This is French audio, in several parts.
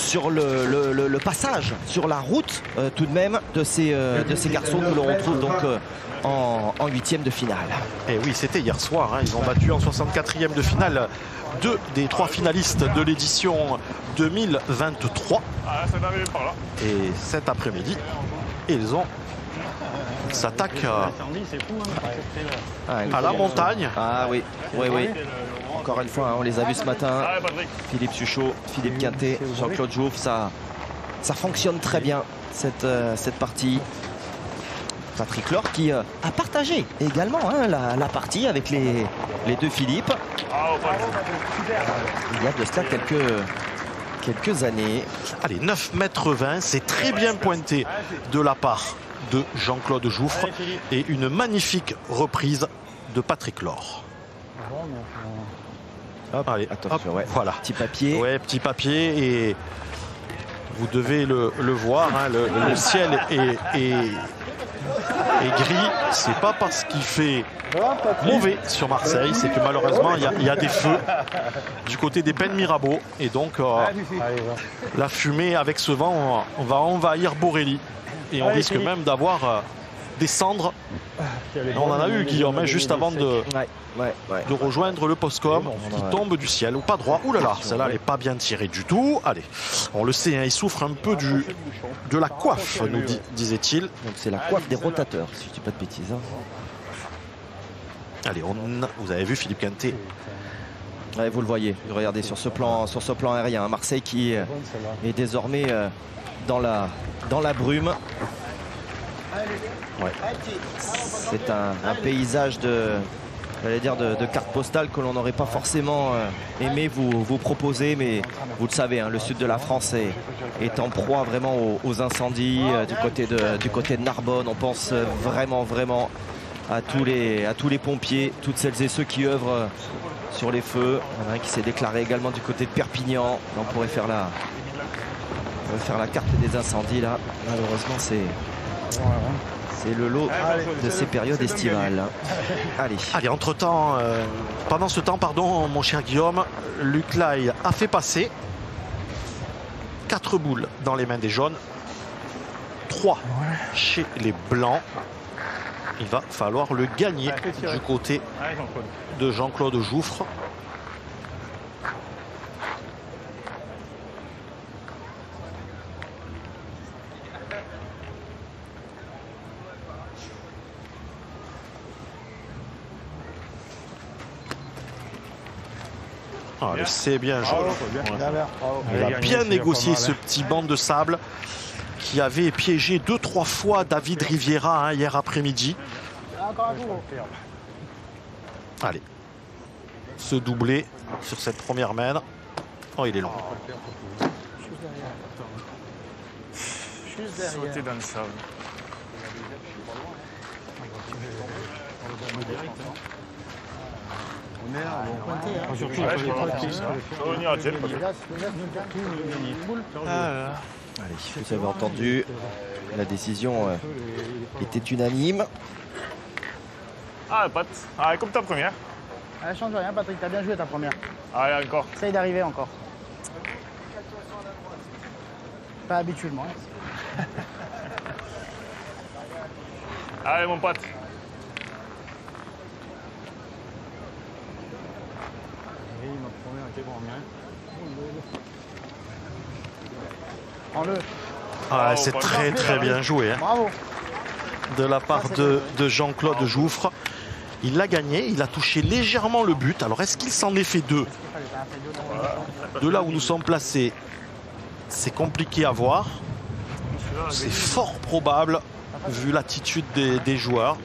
sur le passage, sur la route tout de même de ces garçons que l'on retrouve donc en 8e de finale. Et oui, c'était hier soir, hein. Ils ont battu en 64e de finale 2 des 3 finalistes de l'édition 2023. Et cet après-midi, ils s'attaquent à la montagne. Ah oui, oui. Encore une fois, hein, on les a vus ce matin. Philippe Suchot, Philippe Quintet, Jean-Claude Jouffre, ça fonctionne très bien cette partie. Patrick Lord qui a partagé également hein, la partie avec les deux Philippe. Il y a de cela quelques années. Allez, 9,20 m, c'est très bien pointé de la part de Jean-Claude Jouffre et une magnifique reprise de Patrick Lord. Allez, attention, ouais. Voilà. Petit papier. Ouais, petit papier et vous devez le voir, hein, le ciel est gris. C'est pas parce qu'il fait mauvais sur Marseille, c'est que malheureusement il y a des feux du côté des Pennes Mirabeau et donc la fumée avec ce vent va envahir Borelli et on risque même d'avoir des cendres. On en a eu, Guillaume, hein, juste avant de rejoindre le Postcom qui tombe du ciel ou pas droit. Ouh là là, celle-là elle n'est pas bien tirée du tout. Allez, on le sait, hein, il souffre un peu de la coiffe, nous disait-il. Donc c'est la coiffe des rotateurs, si je ne dis pas de bêtises. Hein. Allez, vous avez vu Philippe Quintet. Ouais, vous le voyez, regardez sur ce plan aérien, hein, Marseille qui est désormais dans la brume. Ouais. C'est un paysage de carte postale que l'on n'aurait pas forcément aimé vous proposer, mais vous le savez, hein, le sud de la France est en proie vraiment aux incendies du côté de Narbonne. On pense vraiment à tous les pompiers, toutes celles et ceux qui œuvrent sur les feux. Il y en a un qui s'est déclaré également du côté de Perpignan. On pourrait faire la carte des incendies là. Malheureusement c'est le lot de ces périodes estivales. Allez, entre-temps, pendant ce temps, pardon, mon cher Guillaume, Luc Lai a fait passer 4 boules dans les mains des jaunes, 3 chez les blancs. Il va falloir le gagner du côté de Jean-Claude Jouffre. C'est bien joué. Il a bien négocié ce petit banc de sable qui avait piégé 2-3 fois David Riviera hein, hier après-midi. Allez, ce doublé sur cette première main. Oh, il est long. Sauter dans le sable. Allez, vous avez entendu, la décision était unanime. Ah, Pat, comme ta première. Elle change rien, Patrick, t'as bien joué ta première. Allez, encore. Essaye d'arriver encore. Pas habituellement. Allez, mon pote. Prends-le. Ah, c'est très bien joué. Hein. Bravo. De la part de Jean-Claude Jouffre. Il l'a gagné, il a touché légèrement le but. Alors est-ce qu'il s'en est fait deux? De là où nous sommes placés, c'est compliqué à voir. C'est fort probable vu l'attitude des joueurs.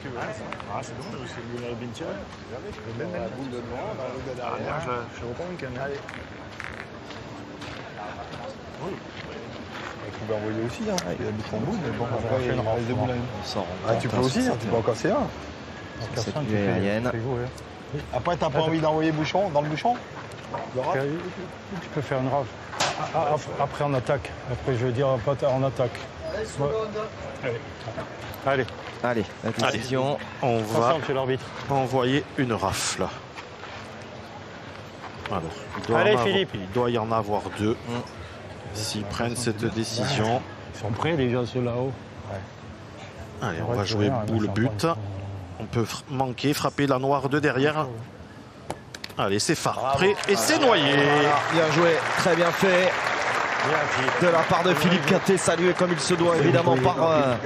Tu peux envoyer aussi, hein. Il y a du bouchon boule, mais bon, après, il reste 2 boules. Tu peux aussi, tu peux en casser un. Cette nuit aérienne. Après, t'as pas envie d'envoyer bouchon dans le bouchon? Tu peux faire une rafle. Après, en attaque. Après, je veux dire, en attaque. Allez. Allez, la décision. On va l'arbitre. envoyer une rafle. Alors, Allez, Philippe. Il doit y en avoir 2. s'ils prennent cette décision. Ils sont prêts déjà ceux là-haut. Allez, on va jouer boule but. On peut manquer, frapper la noire de derrière. Allez, c'est phare. Prêt et c'est noyé. Bien joué, très bien fait. De la part de Philippe Quintet, salué comme il se doit évidemment par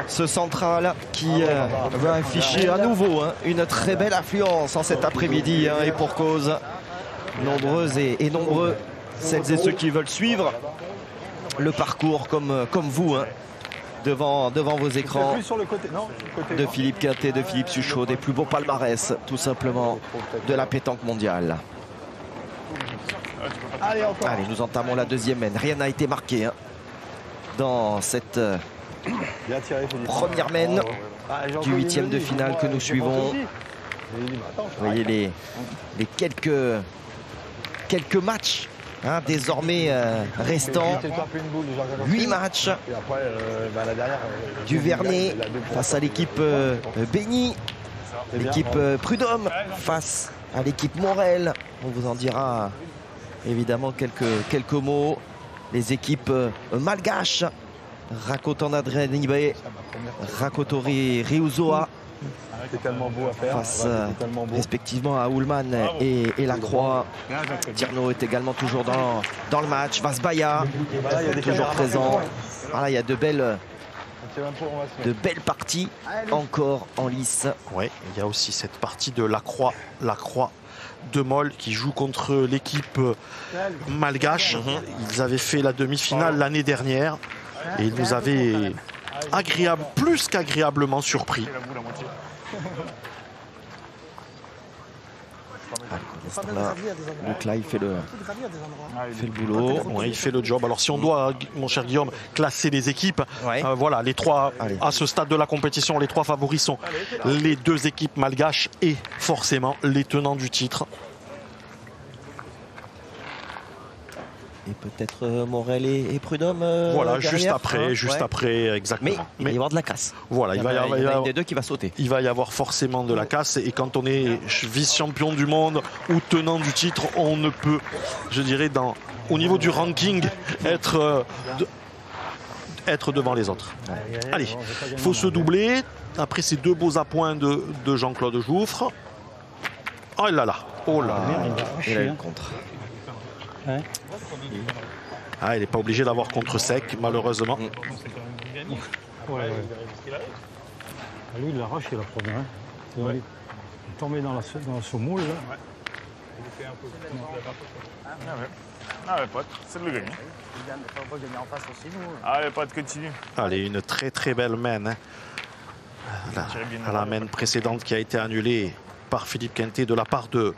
ce central qui va afficher à nouveau une très belle affluence en cet après-midi et pour cause. Nombreuses et nombreux celles et ceux qui veulent suivre le parcours comme vous devant vos écrans de Philippe Quintet, de Philippe Suchot, des plus beaux palmarès tout simplement de la pétanque mondiale. Allez, nous entamons la deuxième mène. Rien n'a été marqué dans cette première mène du 8e de finale que nous suivons. Vous voyez les quelques matchs désormais restants. 8 matchs du Vernet face à l'équipe Béni, l'équipe Prud'homme face à l'équipe Morel. On vous en dira évidemment quelques mots. Les équipes malgaches, Rakotandadre Nibé, Rakotori Riuzoa, face respectivement à Ullmann et Lacroix. Tierno est également toujours dans le match. Vasbaya toujours présent. Voilà, il y a de belles parties encore en lice. Ouais, il y a aussi cette partie de Lacroix de Moll qui joue contre l'équipe malgache. Ils avaient fait la demi-finale l'année dernière et ils nous avaient plus qu'agréablement surpris. Donc là il fait le boulot. Ouais, il fait le job. Alors si on doit, mon cher Guillaume, classer les équipes, voilà, les trois, à ce stade de la compétition, les trois favoris sont les deux équipes malgaches et forcément les tenants du titre. Et peut-être Morel et Prud'homme voilà, derrière, juste après, exactement. Mais il va y avoir de la casse. Voilà, il va y avoir une des deux qui va sauter. Il va y avoir forcément de la casse. Et quand on est vice-champion du monde ou tenant du titre, on ne peut, je dirais, au niveau du ranking, être devant les autres. Allez, il faut se doubler. Après ces deux beaux appoints de Jean-Claude Jouffre. Oh là là, oh là. Il a eu le contre. Il n'est pas obligé d'avoir contre sec, malheureusement. Lui, il l'a arraché la première. Il est tombé dans ce moule. Là. Pote, c'est de le gagner. Pote, continue. Allez, une très très belle mène. La mène précédente qui a été annulée par Philippe Quintet de la part de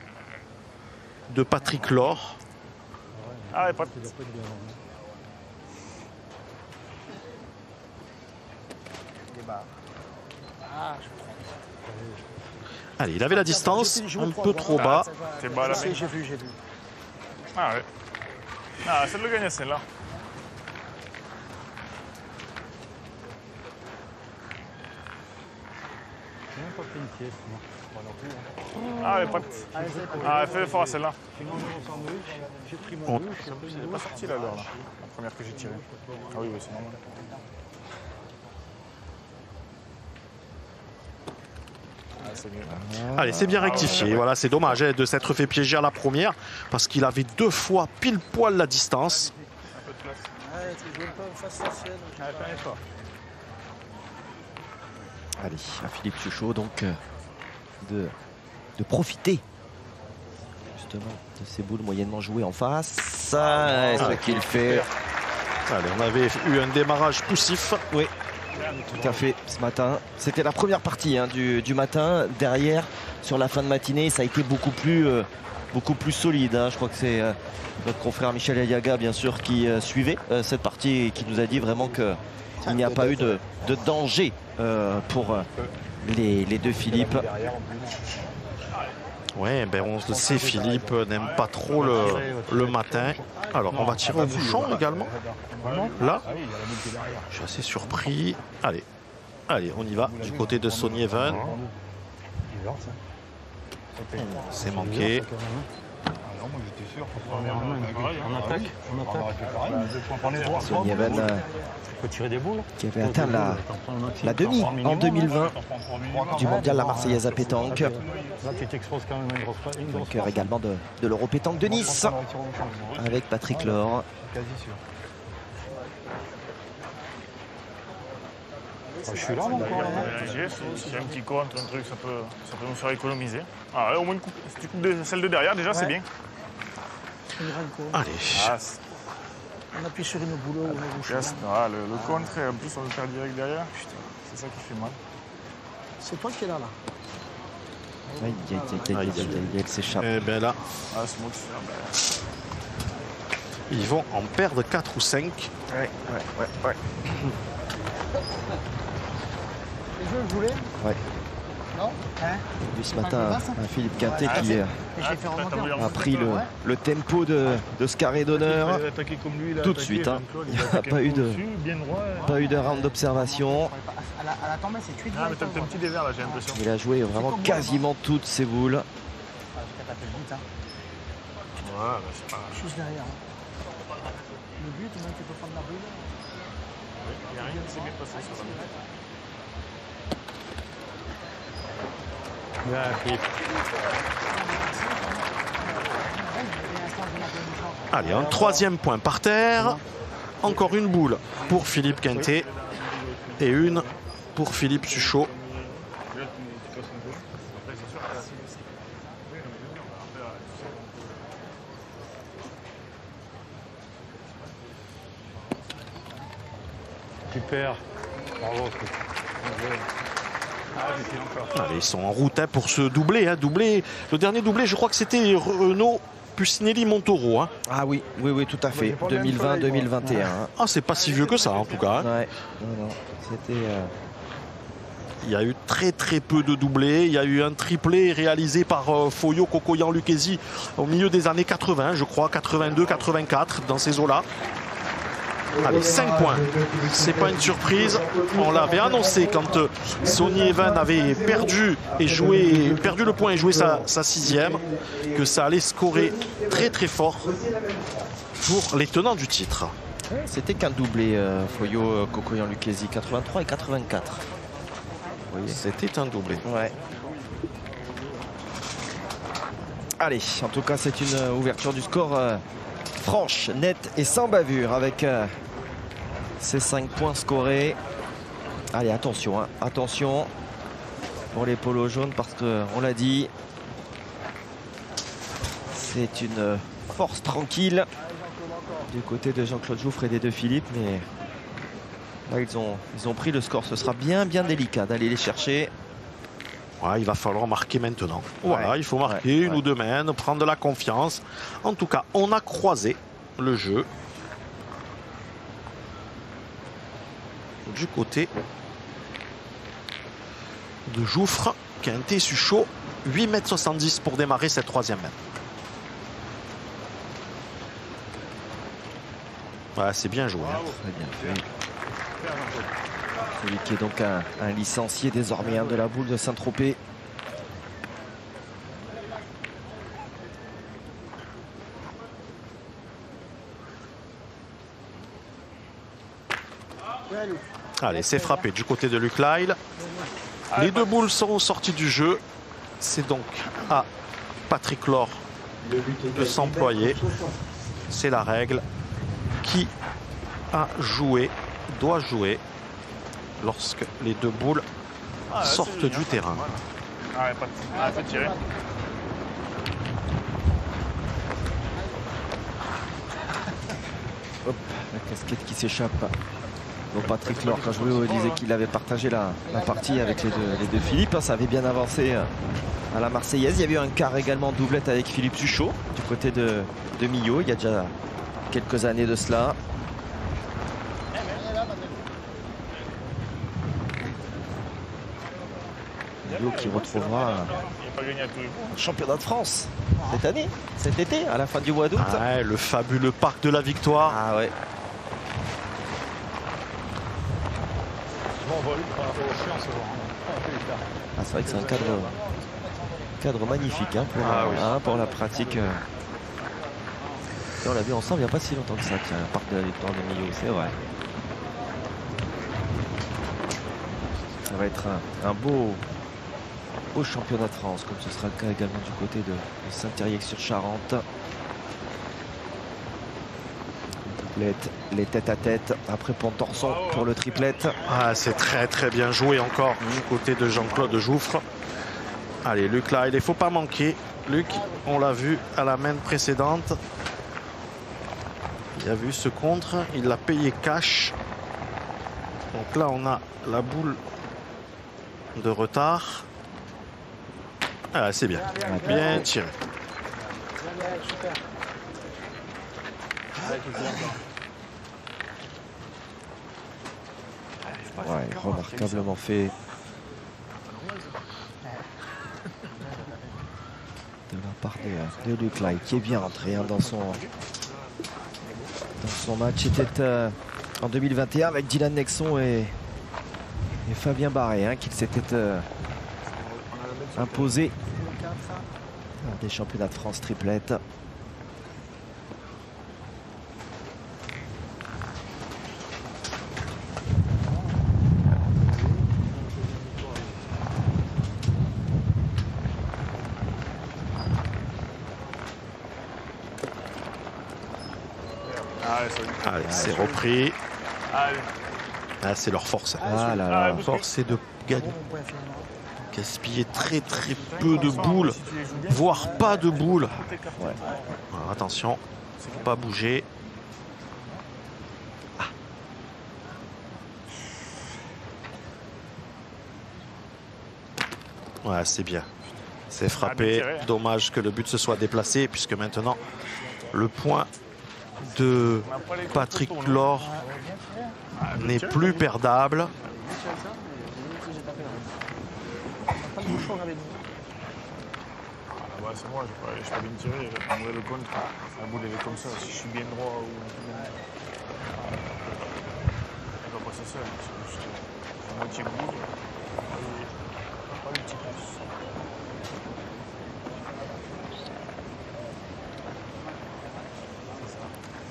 Patrick Laure. Pote. Allez, il avait la distance, un peu trop bas. C'est bas là. J'ai vu. C'est de le gagner celle-là. Pote. Fais l'effort à celle-là. Elle n'est pas sortie là, l'heure, là. La première que j'ai tirée. Oui, c'est normal. Allez, c'est bien rectifié. Voilà, c'est dommage de s'être fait piéger à la première parce qu'il avait deux fois pile poil la distance. Allez, à Philippe Suchot donc de profiter justement de ces boules moyennement jouées en face. Ce qu'il fait. Allez, on avait eu un démarrage poussif. Oui, tout à fait ce matin. C'était la première partie du matin. Derrière, sur la fin de matinée, ça a été beaucoup plus solide. Je crois que c'est notre confrère Michel Ayaga, bien sûr, qui suivait cette partie et qui nous a dit vraiment qu'il n'y a pas eu de danger pour les deux Philippe. Oui, on le sait, Philippe n'aime pas trop le matin. Alors, on va tirer au bouchon également. Là, je suis assez surpris. Allez, on y va du côté de Sogneven. C'est manqué. Non, moi j'étais sûr. On attaque. Sonyeven Il faut tirer des boules. qui avait atteint la demi en 2020 du mondial La Marseillaise à pétanque. Là, tu t'exposes quand même à une grosse Vainqueur également de l'Euro pétanque de Nice avec Patrick Laure. Quasi sûr. Je suis là encore. S'il y a un petit compte, un truc, ça peut nous faire économiser. Ah, ouais, au moins, si tu coupes celle de derrière, déjà, c'est bien. Allez. Ah, On appuie sur une boule ou une bouche. le contre, et en plus, on le perd direct derrière. Putain, c'est ça qui fait mal. C'est toi qui es là. Aïe, elle s'échappe. Et bien là, Ah, c'est moi qui fais. ils vont en perdre 4 ou 5. Ouais. Les jeux, je voulais. Ouais. Non hein. Vu ce matin un Philippe Quintet qui Et j'ai fait remonter. a pris le tempo de ce carré d'honneur tout de suite. Hein. Il n'y a pas eu de round d'observation. À la tombée, c'est 8 Ah, mais t'as un petit dévers là, j'ai l'impression. Il a joué vraiment quasiment toutes ses boules. Ouais, bah, c'est pas. Juste derrière. Le but, même tu peux prendre la boule. Il n'y a rien qui s'est bien passé sur la boule. Bien, Philippe. Allez, un 3e point par terre. Encore une boule pour Philippe Quintet et une pour Philippe Suchot. Super. Bravo. Allez, ils sont en route pour se doubler. Doubler. Le dernier doublé, je crois que c'était Renaud Pucinelli-Montaureau. Ah oui, tout à fait. 2020-2021. Ah, c'est pas si vieux que ça, en tout cas. Ouais. Non. C'était... Il y a eu très peu de doublés. Il y a eu un triplé réalisé par Foyo Kokoyan Lucchesi au milieu des années 80, je crois, 82, 84, dans ces eaux-là. Allez, 5 points. C'est pas une surprise. On l'avait annoncé quand Sonyeven avait perdu le point et joué sa 6e, que ça allait scorer très fort pour les tenants du titre. C'était qu'un doublé, Foyo Kokoyan Lucchesi, 83 et 84. Oui, c'était un doublé. Ouais. Allez, en tout cas, c'est une ouverture du score franche, nette et sans bavure avec ces 5 points scorés. Allez, attention, attention pour les polos jaunes parce qu'on l'a dit, c'est une force tranquille du côté de Jean-Claude Jouffre et des deux Philippe, mais là ils ont pris le score. Ce sera bien délicat d'aller les chercher. Ouais, il va falloir marquer maintenant. Voilà, il faut marquer une ou deux mains, prendre de la confiance. En tout cas, on a croisé le jeu du côté de Jouffre. Quintet Suchot, 8,70 m pour démarrer cette 3e main. Ouais, c'est bien joué. Très bien fait. Celui qui est donc un licencié désormais de la boule de Saint-Tropez. Allez, c'est frappé du côté de Luc Lyle. Les deux boules sont sorties du jeu. C'est donc à Patrick Laure de s'employer. C'est la règle. Qui a joué doit jouer lorsque les deux boules sortent du terrain. Ah, il faut tirer. Hop, la casquette qui s'échappe. Donc Patrick Laure, quand je disais qu'il avait partagé la partie avec les deux Philippe. Ça avait bien avancé à la Marseillaise. Il y avait eu un quart également doublette avec Philippe Suchot du côté de Millau. Il y a déjà quelques années de cela. Millau qui retrouvera un championnat de France cette année, cet été, à la fin du mois d'août. Ouais, le fabuleux Parc de la Victoire. Ah ouais. Ah, c'est vrai que c'est un cadre magnifique pour la pratique on l'a vu ensemble il n'y a pas si longtemps que ça, tiens, à part de la victoire de Millau, c'est vrai. Ça va être un beau championnat de France, comme ce sera le cas également du côté de Saint-Thiriac-sur-Charente. Les têtes à tête après Pontorson pour le triplette. Ah, c'est très bien joué encore du côté de Jean-Claude Jouffre. Allez, Luc là, il ne faut pas manquer. Luc, on l'a vu à la main précédente. Il a vu ce contre, il l'a payé cash. Donc là, on a la boule de retard. Ah, c'est bien. Bien tiré. Ouais, remarquablement fait de la part de Luc Lai, qui est bien rentré hein, dans son match. C'était en 2021 avec Dylan Nexon et Fabien Barré hein, qu'il s'était imposé des championnats de France triplette. Allez, c'est repris. Ah, c'est leur force. Ah là là. Leur force, c'est de gagner. Gaspiller très peu de boules, voire pas de boules. Ouais. Alors, attention, pas bouger. Ah. Ouais, c'est bien. C'est frappé. Dommage que le but se soit déplacé, puisque maintenant, le point de Patrick Laure n'est plus perdable. Ouais, c'est moi, je pas bien tiré, je prendrai le contre. La boule elle est comme ça, si je suis bien droit ou. Elle va passer seule, c'est juste la moitié boule. Pas le petit pouce.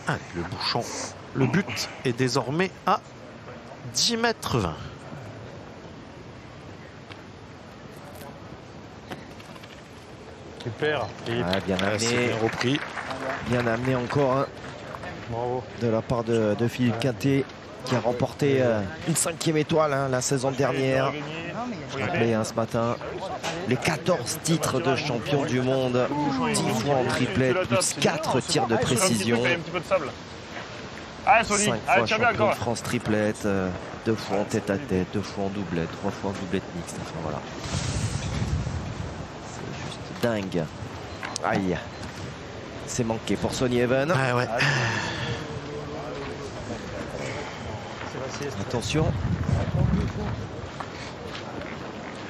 Allez, le bouchon. Le but est désormais à 10,20 m. Super. Ah, bien amené. C'est bien repris. Bien amené encore hein, Bravo. de la part de Philippe Quintet, qui a remporté une 5e étoile hein, la saison dernière. Je rappelais hein, ce matin les 14 titres de champion du monde, 10 fois en triplette, plus 4 tirs de précision, 5 fois champion de France triplette, 2 fois en tête à tête, 2 fois en doublette, 3 fois en doublette mixte. Enfin voilà. C'est juste dingue. Aïe. C'est manqué pour Sonny Even. Ah ouais. Attention.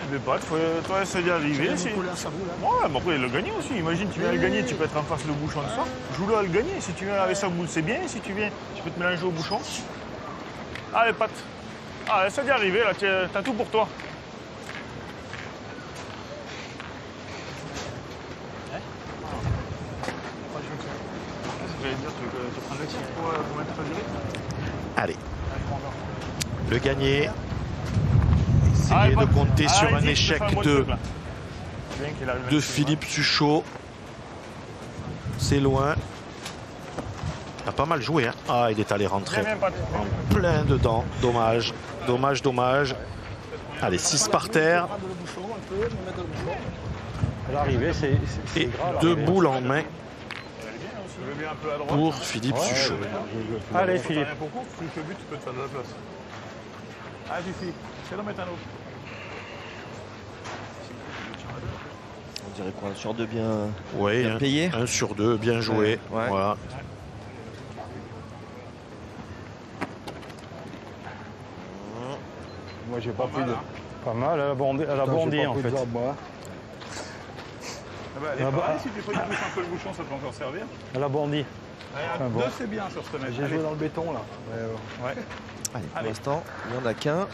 Mais pas, toi essayer d'y arriver. Ouais, mais après il le gagner aussi. Imagine, tu viens à le gagner, tu peux être en face le bouchon de ça. Joue-le à le gagner. Si tu viens avec sa boule, c'est bien. Si tu viens, tu peux te mélanger au bouchon. Allez, Pat. Ah, essaie d'y arriver, là, t'as tout pour toi. J'allais dire, tu prends le tir pour mettre le direct. Allez. Le gagné. Essayer de compter sur un échec de Philippe Suchot. C'est loin. Il a pas mal joué. Hein. Ah, il est allé rentrer en plein dedans. Dommage. Dommage. Allez, 6 par terre. L'arrivée, c'est Et 2 boules en main pour Philippe Suchot. Allez, Philippe. Le but, tu peux te faire de la place. Allez, Philippe, c'est le mettre un autre. On dirait quoi, 1 sur 2 bien, Oui, bien payé. 1 sur 2, bien joué. Ouais. Voilà. Moi, j'ai pas pris de. Pas mal, elle a bondi en fait. Elle est pareille, si tu fais du bouchon que le bouchon, ça peut encore servir. Elle a bondi. Deux, c'est bien sur ce match. J'ai joué dans le béton là. Ouais. Allez, pour l'instant, il n'y en a qu'un.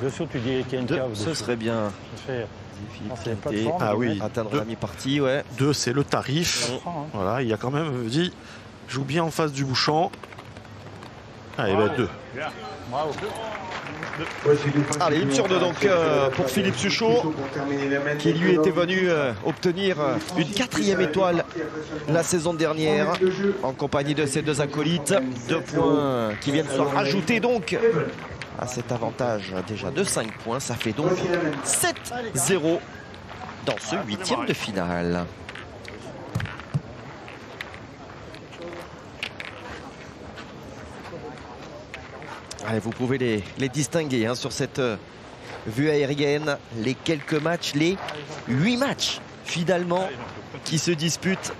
Dessous, tu dirais qu'il y a une cave. Ce serait bien. Ça fait pas de forme, Ah oui, atteindre la mi-partie, ouais. 2, c'est le tarif. Voilà, il a quand même dit, joue bien en face du bouchon. Allez, ben 2. Allez, une sur deux donc pour Philippe Suchot, qui lui était venu obtenir une 4e étoile la saison dernière en compagnie de ses 2 acolytes. 2 points qui viennent se rajouter donc à cet avantage déjà de 5 points. Ça fait donc 7-0 dans ce 8e de finale. Allez, vous pouvez les distinguer hein, sur cette vue aérienne. Les quelques matchs, les 8 matchs finalement qui se disputent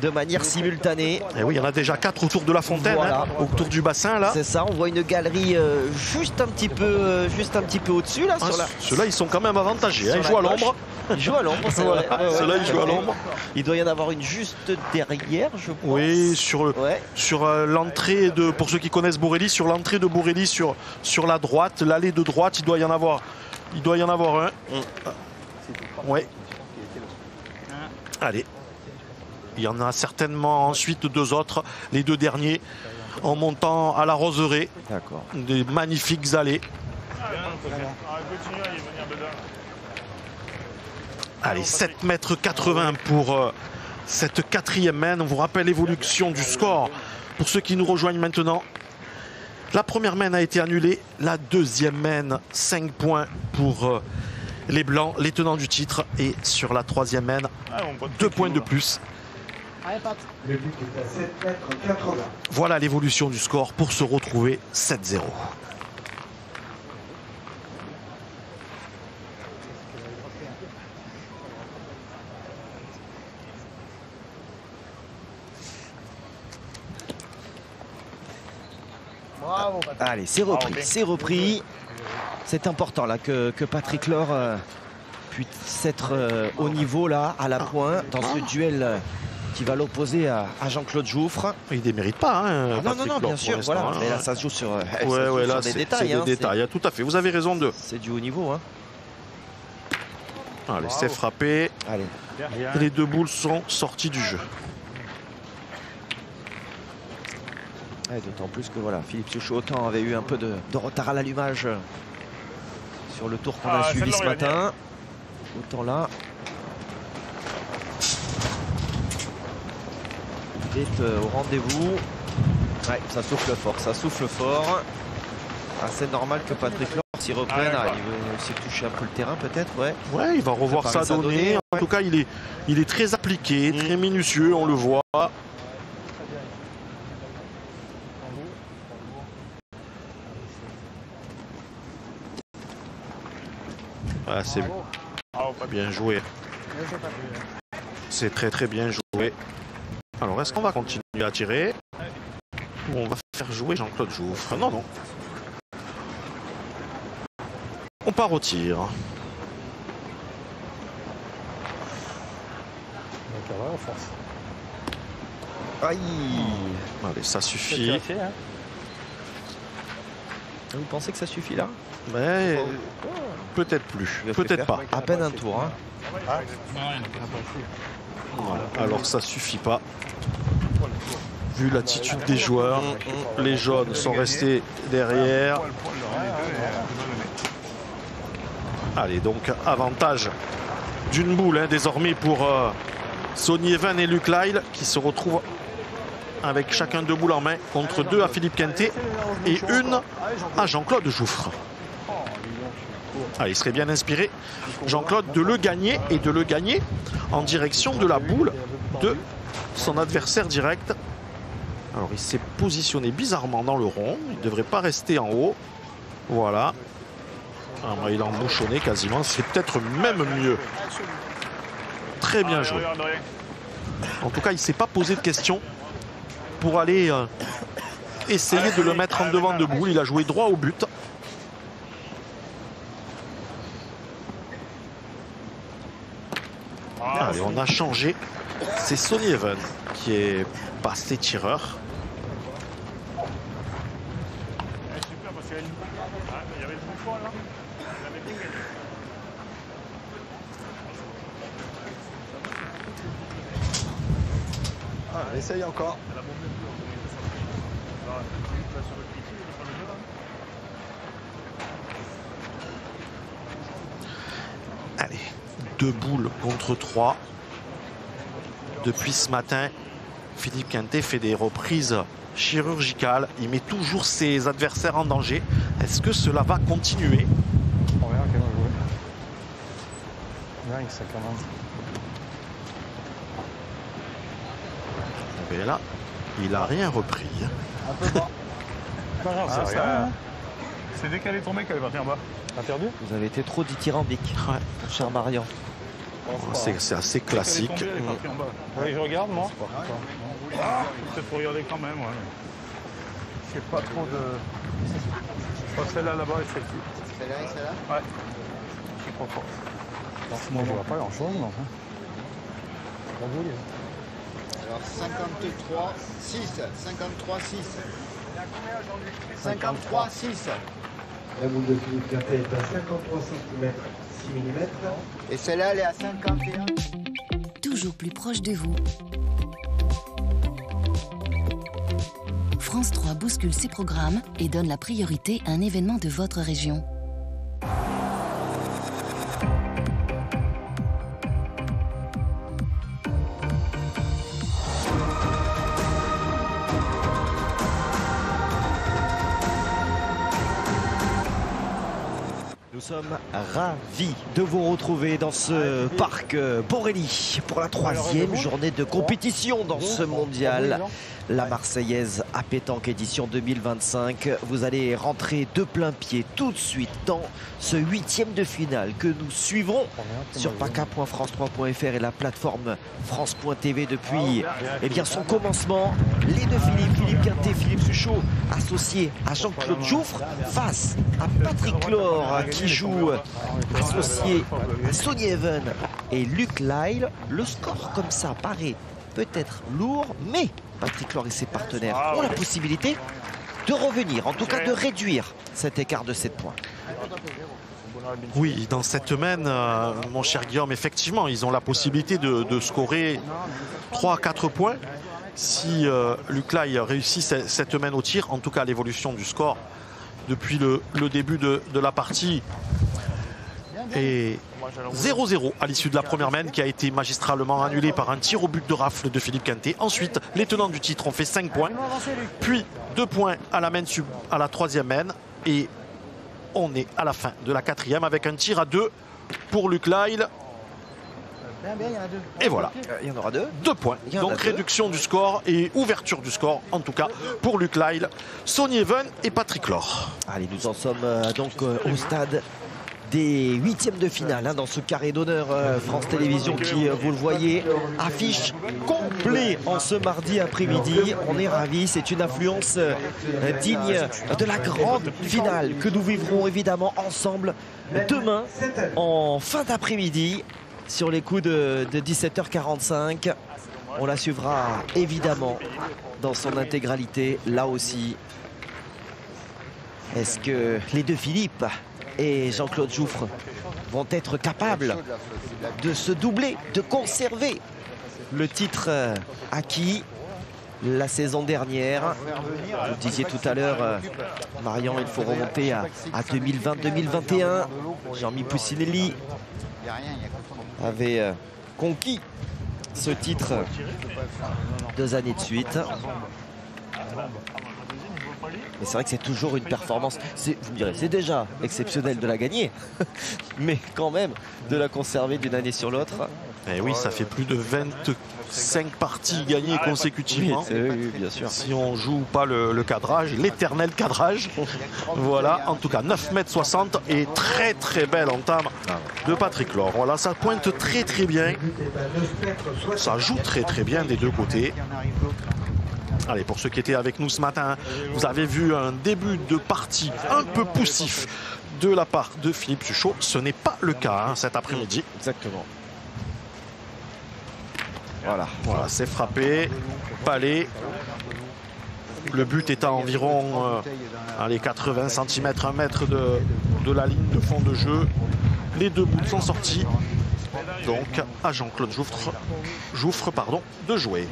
de manière simultanée. Et oui, il y en a déjà 4 autour de la fontaine, voilà. hein, autour du bassin là. C'est ça, on voit une galerie juste un petit peu au-dessus là. Ceux-là, ils sont quand même avantagés. Hein, ils jouent à l'ombre. Ils jouent à l'ombre, c'est Voilà. vrai. Ceux-là, ils jouent à l'ombre. Il doit y en avoir une juste derrière, je pense. Oui, sur l'entrée de, pour ceux qui connaissent Borelli, sur l'entrée de Borelli, sur la droite, l'allée de droite, il doit y en avoir un. Ouais. Allez. Il y en a certainement ensuite 2 autres, les 2 derniers, en montant à la roseraie. D'accord. Des magnifiques allées. Allez, 7,80 m pour cette 4e main. On vous rappelle l'évolution du score pour ceux qui nous rejoignent maintenant. La première main a été annulée. La 2e main, 5 points pour les Blancs, les tenants du titre. Et sur la 3e main, 2 points de plus. Le but est à 7,80 m. Voilà l'évolution du score pour se retrouver 7-0. Allez, c'est repris. C'est important là que Patrick Laure puisse être au niveau là, à la pointe, dans ce duel qui va l'opposer à Jean-Claude Jouffre. Il ne démérite pas. Hein, non, bien sûr. Voilà. Mais là, ça se joue sur, là, des détails. C'est des détails, tout à fait. Vous avez raison de. C'est du haut niveau. Hein. Allez, c'est frappé. Allez. Et les 2 boules sont sorties du jeu. D'autant plus que voilà, Philippe Suchot autant avait eu un peu de retard à l'allumage sur le tour qu'on a suivi ce matin. Autant là, il est au rendez-vous. Ouais, ça souffle fort. C'est normal que Patrick Laure s'y reprenne. Il s'est touché un peu le terrain peut-être. Ouais, il va revoir ça donner. En tout cas, il est très appliqué, très minutieux, on le voit. C'est bien joué. C'est très bien joué. Alors, est-ce qu'on va continuer à tirer ou on va faire jouer Jean-Claude Jouffre? Non. On part au tir. Aïe. Allez, ça suffit. Vous pensez que ça suffit là? Mais peut-être plus, peut-être pas. À peine un tour. Hein. Voilà. Alors ça suffit pas. Vu l'attitude des joueurs, les jaunes sont restés derrière. Allez, donc avantage d'une boule hein, désormais pour Sonny Even et Luc Lyle qui se retrouvent avec chacun 2 boules en main contre 2 à Philippe Quintet et 1 à Jean-Claude Jouffre. Il serait bien inspiré, Jean-Claude, de le gagner et de le gagner en direction de la boule de son adversaire direct. Alors il s'est positionné bizarrement dans le rond, il ne devrait pas rester en haut. Voilà. Il a embouchonné quasiment, c'est peut-être même mieux. Très bien joué. En tout cas, il ne s'est pas posé de questions pour aller essayer de le mettre en devant de boule. Il a joué droit au but. Allez, on a changé. C'est Sonny Even qui est passé tireur. Essaye encore. Allez, 2 boules contre 3. Depuis ce matin, Philippe Quintet fait des reprises chirurgicales. Il met toujours ses adversaires en danger. Est-ce que cela va continuer? On verra comment jouer. Dingue, ça commence. Et là, il n'a rien repris. Un peu bas. C'est décalé ton mec, elle va en bas. T'as perdu? Vous avez été trop dithyrambique, Ouais. mon cher Marian. C'est assez classique. Oui, je regarde, moi. Peut-être pour regarder quand même, ouais. Je sais pas trop de... Je crois que celle-là, là-bas, est celle-ci. Celle-là et celle-là? Ouais. Je suis trop fort. Moi, je vois pas grand-chose, non. Pas joli. Alors 53, 6. 53, 6. 53, 6. La boule de Philippe Quintet est à 53 cm 6 mm. Et celle-là, elle est à 51. Toujours plus proche de vous. France 3 bouscule ses programmes et donne la priorité à un événement de votre région. Nous sommes ravis de vous retrouver dans ce parc Borelli pour la 3e journée de compétition dans ce mondial. La Marseillaise à pétanque édition 2025. Vous allez rentrer de plein pied tout de suite dans ce 8e de finale que nous suivrons sur paca.france3.fr et la plateforme France.tv depuis son commencement. Les deux Philippe Quintet, Philippe Suchot, associé à Jean-Claude Jouffre, face à Patrick Laure qui joue associé à Sonny Even et Luc Lyle. Le score comme ça paraît peut-être lourd, mais Patrick Laure et ses partenaires ont la possibilité de revenir, en tout cas de réduire cet écart de 7 points. Oui, dans cette semaine, mon cher Guillaume, effectivement, ils ont la possibilité de scorer 3 à 4 points. Si Luc Lyle réussit cette semaine au tir, en tout cas l'évolution du score depuis le début de la partie est 0-0 à l'issue de la première main qui a été magistralement annulée par un tir au but de rafle de Philippe Quintet. Ensuite, les tenants du titre ont fait 5 points, puis 2 points à la main à la 3e main et on est à la fin de la 4e avec un tir à 2 pour Luc Lyle. Et voilà, Il y en aura 2. 2 points. Donc réduction du score et ouverture du score, en tout cas pour Luc Lyle, Sonny Even et Patrick Laure. Allez, nous en sommes donc au stade des 8e de finale dans ce carré d'honneur France Télévisions qui, vous le voyez, affiche complet en ce mardi après-midi. On est ravis, c'est une affluence digne de la grande finale que nous vivrons évidemment ensemble demain en fin d'après-midi sur les coups de 17h45. On la suivra évidemment dans son intégralité là aussi. Est-ce que les deux Philippe et Jean-Claude Jouffre vont être capables de se doubler, de conserver le titre acquis la saison dernière? Vous disiez tout à l'heure, Marian, il faut remonter à 2020-2021. Jean-Mi Puccinelli avait conquis ce titre 2 années de suite. Mais c'est vrai que c'est toujours une performance. Vous me direz, c'est déjà exceptionnel de la gagner, mais quand même de la conserver d'une année sur l'autre. Et oui, ça fait plus de 25 parties gagnées consécutivement. Oui, bien sûr. Si on joue pas le cadrage, l'éternel cadrage. Voilà, en tout cas 9,60 m et très très belle entame de Patrick Laure. Voilà, ça pointe très très bien. Ça joue très très bien des deux côtés. Allez, pour ceux qui étaient avec nous ce matin, vous avez vu un début de partie un peu poussif de la part de Philippe Suchot. Ce n'est pas le cas cet après-midi. Exactement. Voilà, c'est frappé, palé. Le but est à environ 80 cm, 1 mètre de la ligne de fond de jeu. Les deux bouts sont sortis. Donc à Jean-Claude Jouffre de jouer.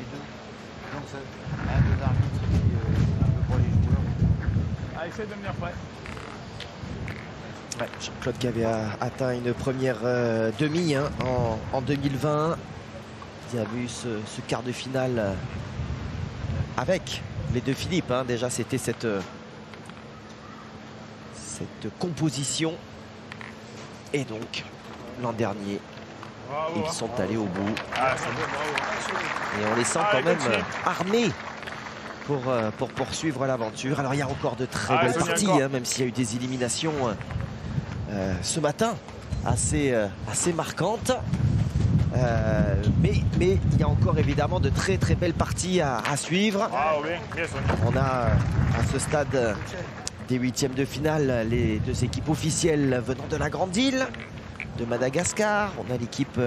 Ouais, Jean-Claude qui avait atteint une première demi hein, en 2020. Il y a eu ce quart de finale avec les deux Philippe. Hein. Déjà, c'était cette composition. Et donc, l'an dernier, ils sont allés au bout. Et on les sent quand même armés pour poursuivre l'aventure. Alors, il y a encore de très belles parties, hein, même s'il y a eu des éliminations ce matin assez marquantes. Mais il y a encore évidemment de très belles parties à suivre. On a à ce stade des huitièmes de finale les deux équipes officielles venant de la Grande Île, de Madagascar. On a l'équipe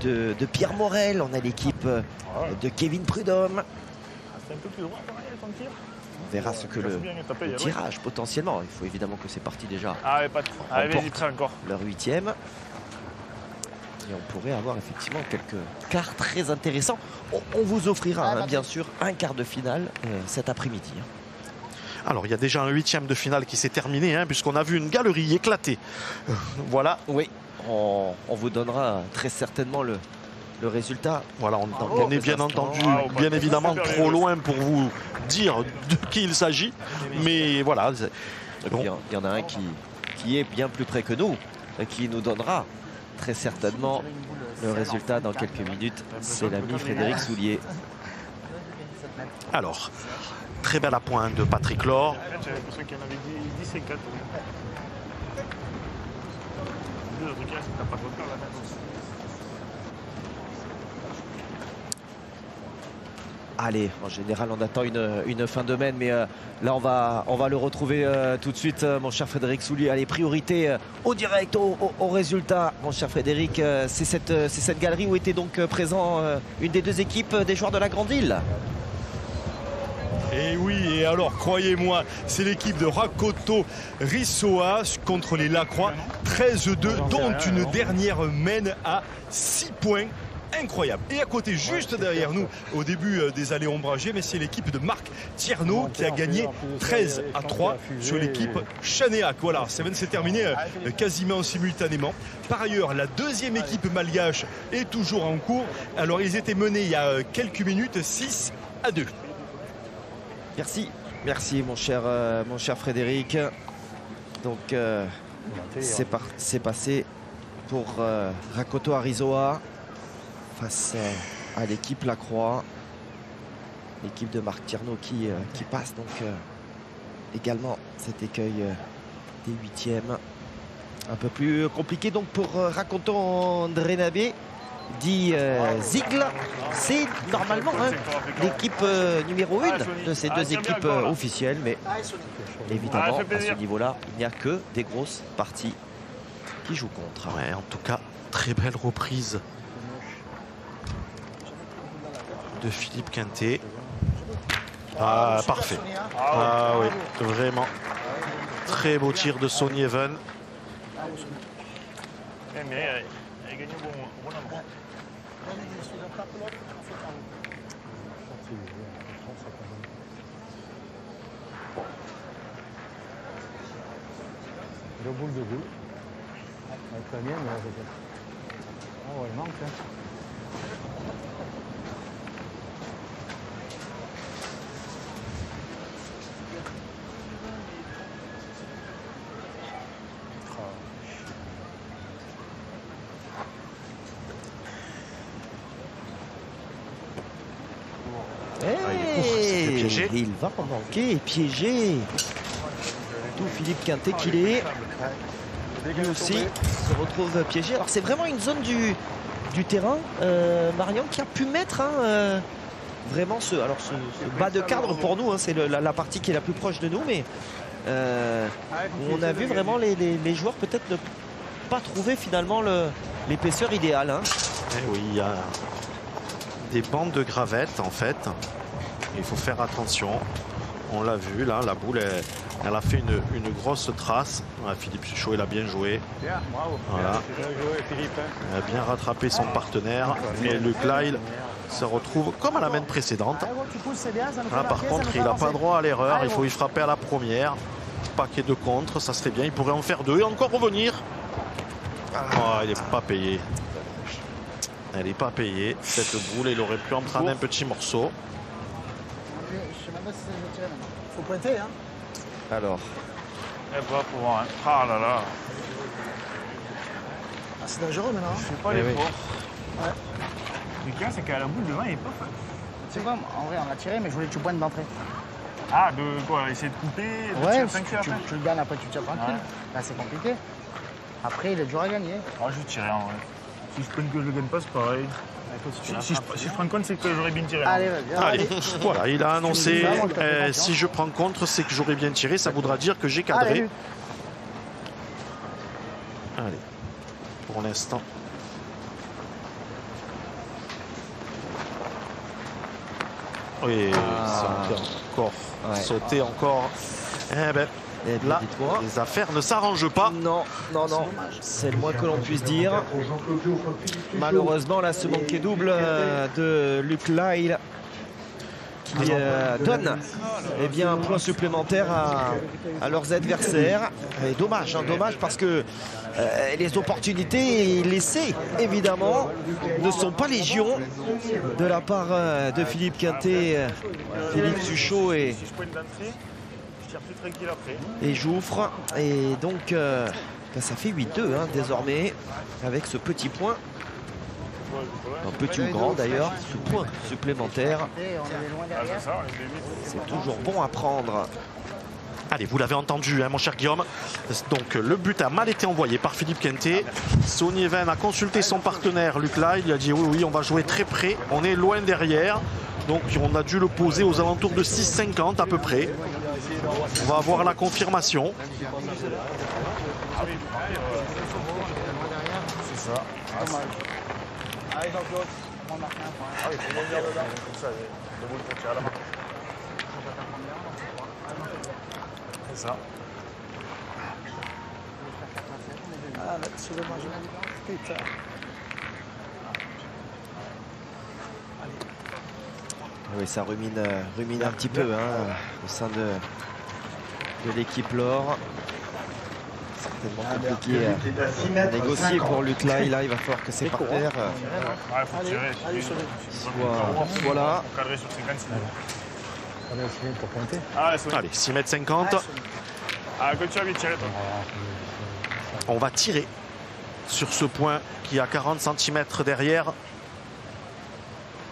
de Pierre Morel, on a l'équipe de Kevin Prudhomme. On verra ce que le tirage potentiellement. Il faut évidemment que ces parties déjà remportent leur huitième. Et on pourrait avoir effectivement quelques quarts très intéressants. On vous offrira hein, bien sûr un quart de finale cet après-midi. Alors il y a déjà un huitième de finale qui s'est terminé hein, puisqu'on a vu une galerie éclater. Voilà. Oui, on vous donnera très certainement le résultat. Voilà, on est bien entendu, bien évidemment trop loin pour vous dire de qui il s'agit. Mais voilà. Bon. Il y en a un qui est bien plus près que nous, qui nous donnera très certainement le résultat dans quelques minutes. C'est l'ami Frédéric Soulier. Alors, très belle à point de Patrick Laure. J'avais l'impression qu'il y en avait 10 et 4. Allez, en général, on attend une fin de semaine, mais là, on va le retrouver tout de suite, mon cher Frédéric Soulier. Allez, priorité au direct, au résultat. Mon cher Frédéric, c'est cette galerie où était donc présent une des deux équipes des joueurs de la Grande Île. Et oui, et alors croyez-moi, c'est l'équipe de Rakoto Rissoa contre les Lacroix, 13-2, dont une dernière mène à 6 points. Incroyable. Et à côté, juste derrière nous, au début des allées ombragées, mais c'est l'équipe de Marc Tierno qui a gagné 13-3 sur l'équipe Chanéac. Voilà, ça vient de se terminer quasiment simultanément. Par ailleurs, la deuxième équipe malgache est toujours en cours. Alors, ils étaient menés il y a quelques minutes, 6-2. Merci mon cher Frédéric. Donc, c'est passé pour Rakoto Arizoa face à l'équipe Lacroix, l'équipe de Marc Tierno qui passe donc également cet écueil des huitièmes. Un peu plus compliqué donc pour Rakoto Andrenabé, dit Zigle. C'est normalement hein, l'équipe numéro 1 de ces deux équipes officielles, mais évidemment à ce niveau-là, il n'y a que des grosses parties qui jouent contre. Ouais, en tout cas, très belle reprise de Philippe Quintet. Ah, parfait. Ah oui, vraiment. Très beau tir de Sonny Even. Mais elle gagne au bon endroit. Deux boules de goût. Avec la mienne, oh, il manque. Hein. Il va en manquer, piégé. Tout Philippe Quintet qu'il est. Lui aussi se retrouve piégé. Alors c'est vraiment une zone du terrain, Marion, qui a pu mettre hein, vraiment ce bas de cadre pour nous. Hein, c'est la partie qui est la plus proche de nous, mais on a vu vraiment les joueurs peut-être ne pas trouver finalement l'épaisseur idéale. Hein. Et oui, il y a des bandes de gravettes en fait. Il faut faire attention. On l'a vu là, la boule elle a fait une grosse trace. Ah, Philippe Suchot, il a bien joué. Voilà. Il a bien rattrapé son partenaire. Mais Luc Lyle se retrouve comme à la main précédente. Ah, par contre, il n'a pas droit à l'erreur. Il faut y frapper à la première. pas qu'il y ait de contre, ça serait bien. Il pourrait en faire 2 et encore revenir. Oh, il n'est pas payé. Elle n'est pas payée. Cette boule, il aurait pu en prendre un petit morceau. Je sais même pas si c'est le tirer maintenant. Faut pointer, hein. Alors. Eh pas pour voir. Hein. Ah là là. Ah, c'est dangereux maintenant. Je fais pas les forces. Ouais. Le cas, c'est qu'à la boule devant, il est pas fun. Tu sais quoi, en vrai, on l'a tiré, mais je voulais que tu pointes d'entrée. Ah, de quoi? Essayer de couper, de ouais, tirer 5 tirs après? Tu le gagnes, après tu tires tranquille. Ouais. Là, c'est compliqué. Après, il est dur à gagner. Ah, je vais tirer en vrai. Si je prends que je le gagne pas, c'est pareil. Si je prends compte, c'est que j'aurais bien tiré. Allez, bien. Allez, voilà, il a annoncé si je prends contre, c'est que j'aurais bien tiré. Ça voudra dire que j'ai cadré. Allez, pour l'instant. Oui, c'est encore sauté encore. Eh ben, là, les affaires ne s'arrangent pas. Non, non, non. C'est le moins que l'on puisse dire. Malheureusement, là, ce manqué double de Luc Lyle qui donne un point supplémentaire à leurs adversaires. Et dommage, hein, dommage parce que les opportunités laissées, évidemment, ne sont pas légion de la part de Philippe Quintet, Philippe Suchot et Jouffre. Et donc, ça fait 8-2 hein, désormais avec ce petit point. Un petit ou grand d'ailleurs, ce point supplémentaire. C'est toujours bon à prendre. Allez, vous l'avez entendu, hein, mon cher Guillaume. Donc, le but a mal été envoyé par Philippe Quintet. Sonny Even a consulté son partenaire, Luc Lyle. Il a dit oui, on va jouer très près. On est loin derrière. Donc, on a dû le poser aux alentours de 6,50 à peu près. On va avoir la confirmation. C'est ça. Allez, Jean-Claude, on marque un point. Ah oui, il faut venir dedans. Comme ça, le boule pour tirer là-bas. C'est ça. Ah, là, tu veux manger la putain. Oui, ça rumine un petit peu hein, au sein de l'équipe L'Or. Certainement compliqué à négocier pour Luc Lyle. Là, il va falloir que ses partenaires soient là. Allez, 6,50 m. On va tirer sur ce point qui est à 40 cm derrière.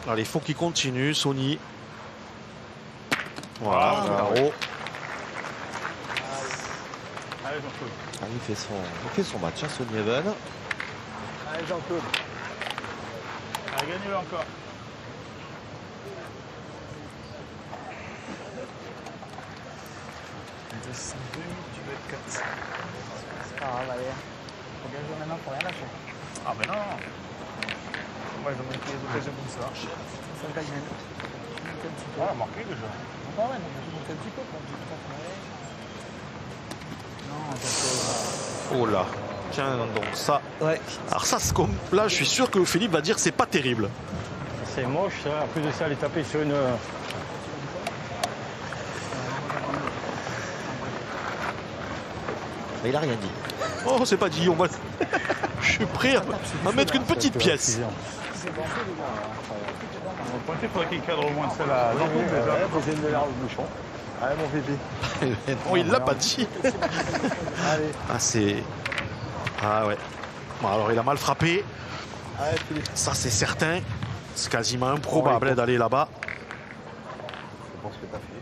Allez, il faut qu'il continue, Sonny. Voilà, bravo. Ah, il fait son match, hein, Sonny Even. Allez, Jean-Claude. Allez, gagnez-le encore. Tu veux être 4. C'est pas grave, allez. Faut bien jouer maintenant pour rien lâcher. Ah, mais non. Moi, je vais manquer l'occasion comme ça. Ça gagne. Ah, marqué déjà. Ah ouais, non, je monte un petit peu pour Oh là, tiens donc ça. Ouais. Alors ça, là je suis sûr que Philippe va dire c'est pas terrible. C'est moche ça, en plus de ça, elle est tapée sur une... Mais il a rien dit. Oh, c'est pas dit, on va... Je suis prêt à mettre une petite pièce. On va pointer, il faudrait qu'il cadre au moins celle-là. Poser une de l'air au bouchon. Allez, mon bébé. Non, il l'a pas dit. Allez. Ah, c'est... Ah ouais. Bon, alors, il a mal frappé. Allez, Philippe. Ça, c'est certain. C'est quasiment improbable d'aller là-bas. C'est bon ce que t'as fait.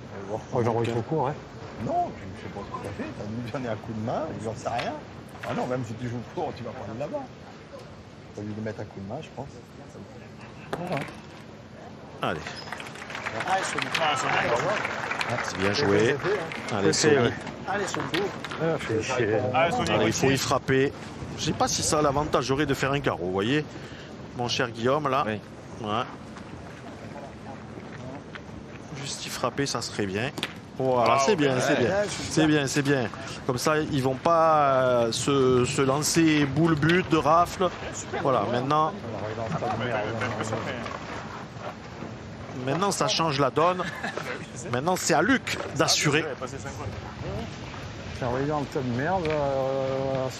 Moi, j'envoie trop court, hein. Non, tu sais pas ce que t'as fait. T'as mis donné un coup de main, il n'en sait rien. Ah non, même si tu joues court, tu vas prendre là-bas. T'as dû lui mettre un coup de main, je pense. Allez. Allez, Sonny. C'est bien joué. Allez, Sonny. Allez, Sonny. Allez, il faut y frapper. Je sais pas si ça a l'avantage de faire un carreau, vous voyez, mon cher Guillaume, là. Oui. Ouais. Juste y frapper, ça serait bien. Voilà, c'est bien, c'est bien. C'est bien, c'est bien. Comme ça, ils vont pas se lancer boule but de rafle. Voilà, maintenant... Maintenant, ça change la donne. Maintenant, c'est à Luc d'assurer. C'est un tas de merde,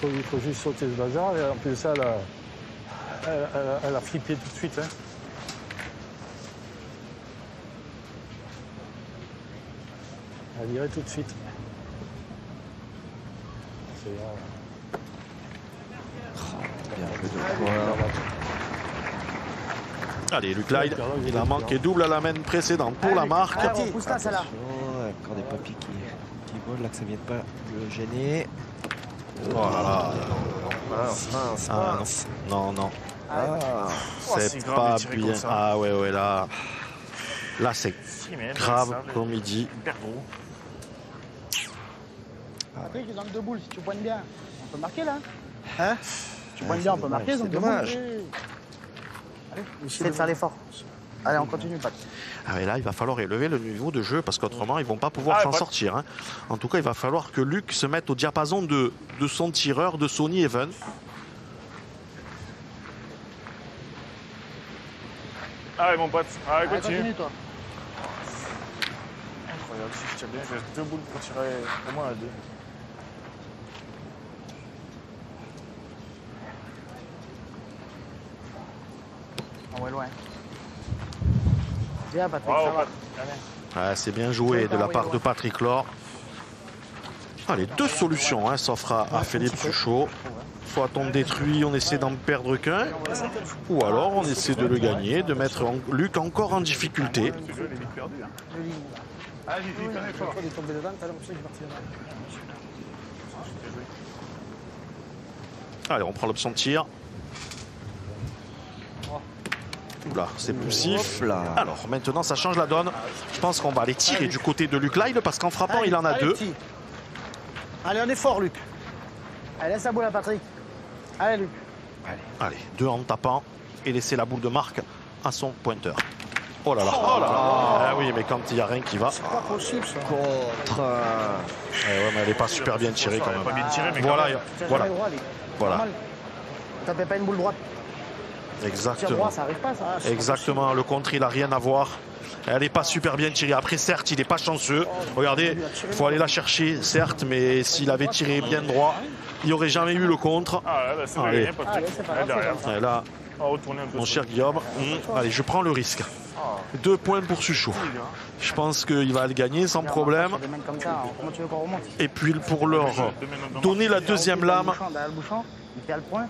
il faut juste sauter ce bazar, et en plus ça, elle a flippé tout de suite. Hein. Elle a viré tout de suite. C'est Allez, Luc Lyle, il a manqué double à la main précédente pour la marque. Encore des papiers qui volent là, que ça ne vienne pas le gêner. Oh là là. Mince. Non, non. c'est C'est grave pas de tirer bien. comme ça. Ah ouais, là. Là, c'est grave, comme il dit. Hyper gros. Patrick, ils ont deux boules, si tu poignes bien. On peut marquer là. Hein? Si tu poignes bien, on peut marquer, ils ont deux dommage. boules. Allez, essayez de faire l'effort. Allez, on continue, Pat. Ah et là, il va falloir élever le niveau de jeu parce qu'autrement, ils vont pas pouvoir s'en sortir. Hein. En tout cas, il va falloir que Luc se mette au diapason de son tireur, de Sonny Even. Allez, mon pote. Allez, Allez, continue. toi. Incroyable, si je tire bien, j'ai deux boules pour tirer au moins à deux. On va loin. Bien, Patrick, Bravo, ça va. Pat. Allez. Ah, c'est bien joué de la part de Patrick Laure. Allez, deux solutions hein, s'offrent à Philippe Suchot. Soit on détruit, on essaie d'en perdre qu'un, ou alors on essaie de le gagner, de mettre Luc encore en difficulté. Allez, on prend l'option de tir. Oula, c'est poussif. Alors maintenant, ça change la donne. Je pense qu'on va aller tirer du côté de Luc Lyle parce qu'en frappant, il en a deux. Allez, on est fort, Luc. Allez, laisse la boule à Patrick. Allez, Luc. Allez, deux en tapant et laisser la boule de marque à son pointeur. Oh là là, Ah oui, mais quand il n'y a rien qui va. C'est pas possible, ça. Contre. Ouais, mais elle n'est pas super bien tirée quand même. Pas bien tiré, mais Voilà, C'est voilà. jamais droit, Luc. Voilà. Normal. Tapez pas une boule droite. Tir Exactement. droit, ça arrive pas, ça. Exactement, le contre, il n'a rien à voir. Elle n'est pas super bien tirée. Après, certes, il n'est pas chanceux. Regardez, il faut aller la chercher, certes, mais s'il avait tiré bien droit, il n'y aurait jamais eu le contre. Ah, là, c'est Allez. gagné, Patrick. Allez, c'est pas grave, derrière. c'est Et là, On va retourner un peu. mon sur cher Guillaume, allez, je prends le risque. 2 points pour Suchot. Je pense qu'il va le gagner sans problème. Des mecs comme ça, comment tu veux qu'on remonte? Et puis pour leur donner la deuxième lame, Derrière le bouchon, il perd le point.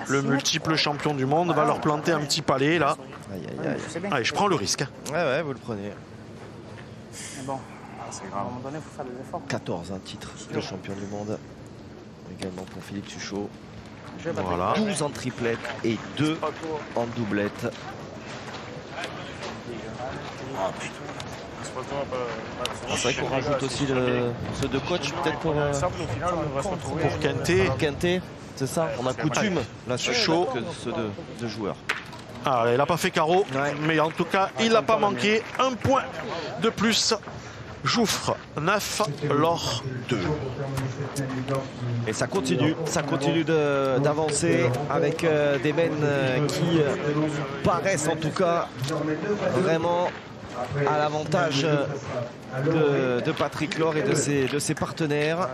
le multiple champion du monde va leur planter un petit palais là. Aïe, aïe, aïe. Je sais bien. Allez, je prends le risque. Ouais, vous le prenez. Mais bon, à un moment donné, il faut faire des efforts. 14 titres de champion du monde. Également pour Philippe Suchot. Je vais Patrick. Voilà. 12 en triplette et 2 en doublette. C'est pas toi, pas- C'est vrai qu'on rajoute aussi ceux de coach peut-être pour Simple, au final, on va se retrouver. Pour Quintet. Quintet. C'est ça, on a coutume là sur Suchot. que ceux de joueurs. Ah, il n'a pas fait carreau, Ouais. mais en tout cas, il n'a pas manqué. 1 point de plus. Jouffre 9, Laure 2. Et ça continue d'avancer avec des men qui paraissent en tout cas vraiment à l'avantage de Patrick Laure et de ses partenaires.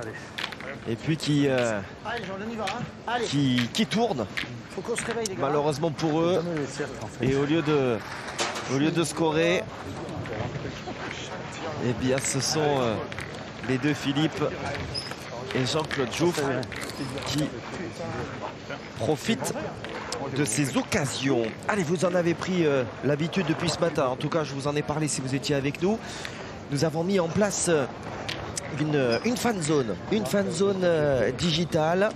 Et puis qui tournent Faut qu'on se réveille, les gars. malheureusement pour eux. Et au lieu de scorer, eh bien ce sont les deux Philippe et Jean-Claude Jouffre qui profitent de ces occasions. Allez, vous en avez pris l'habitude depuis ce matin. En tout cas, je vous en ai parlé si vous étiez avec nous. Nous avons mis en place une fan zone digitale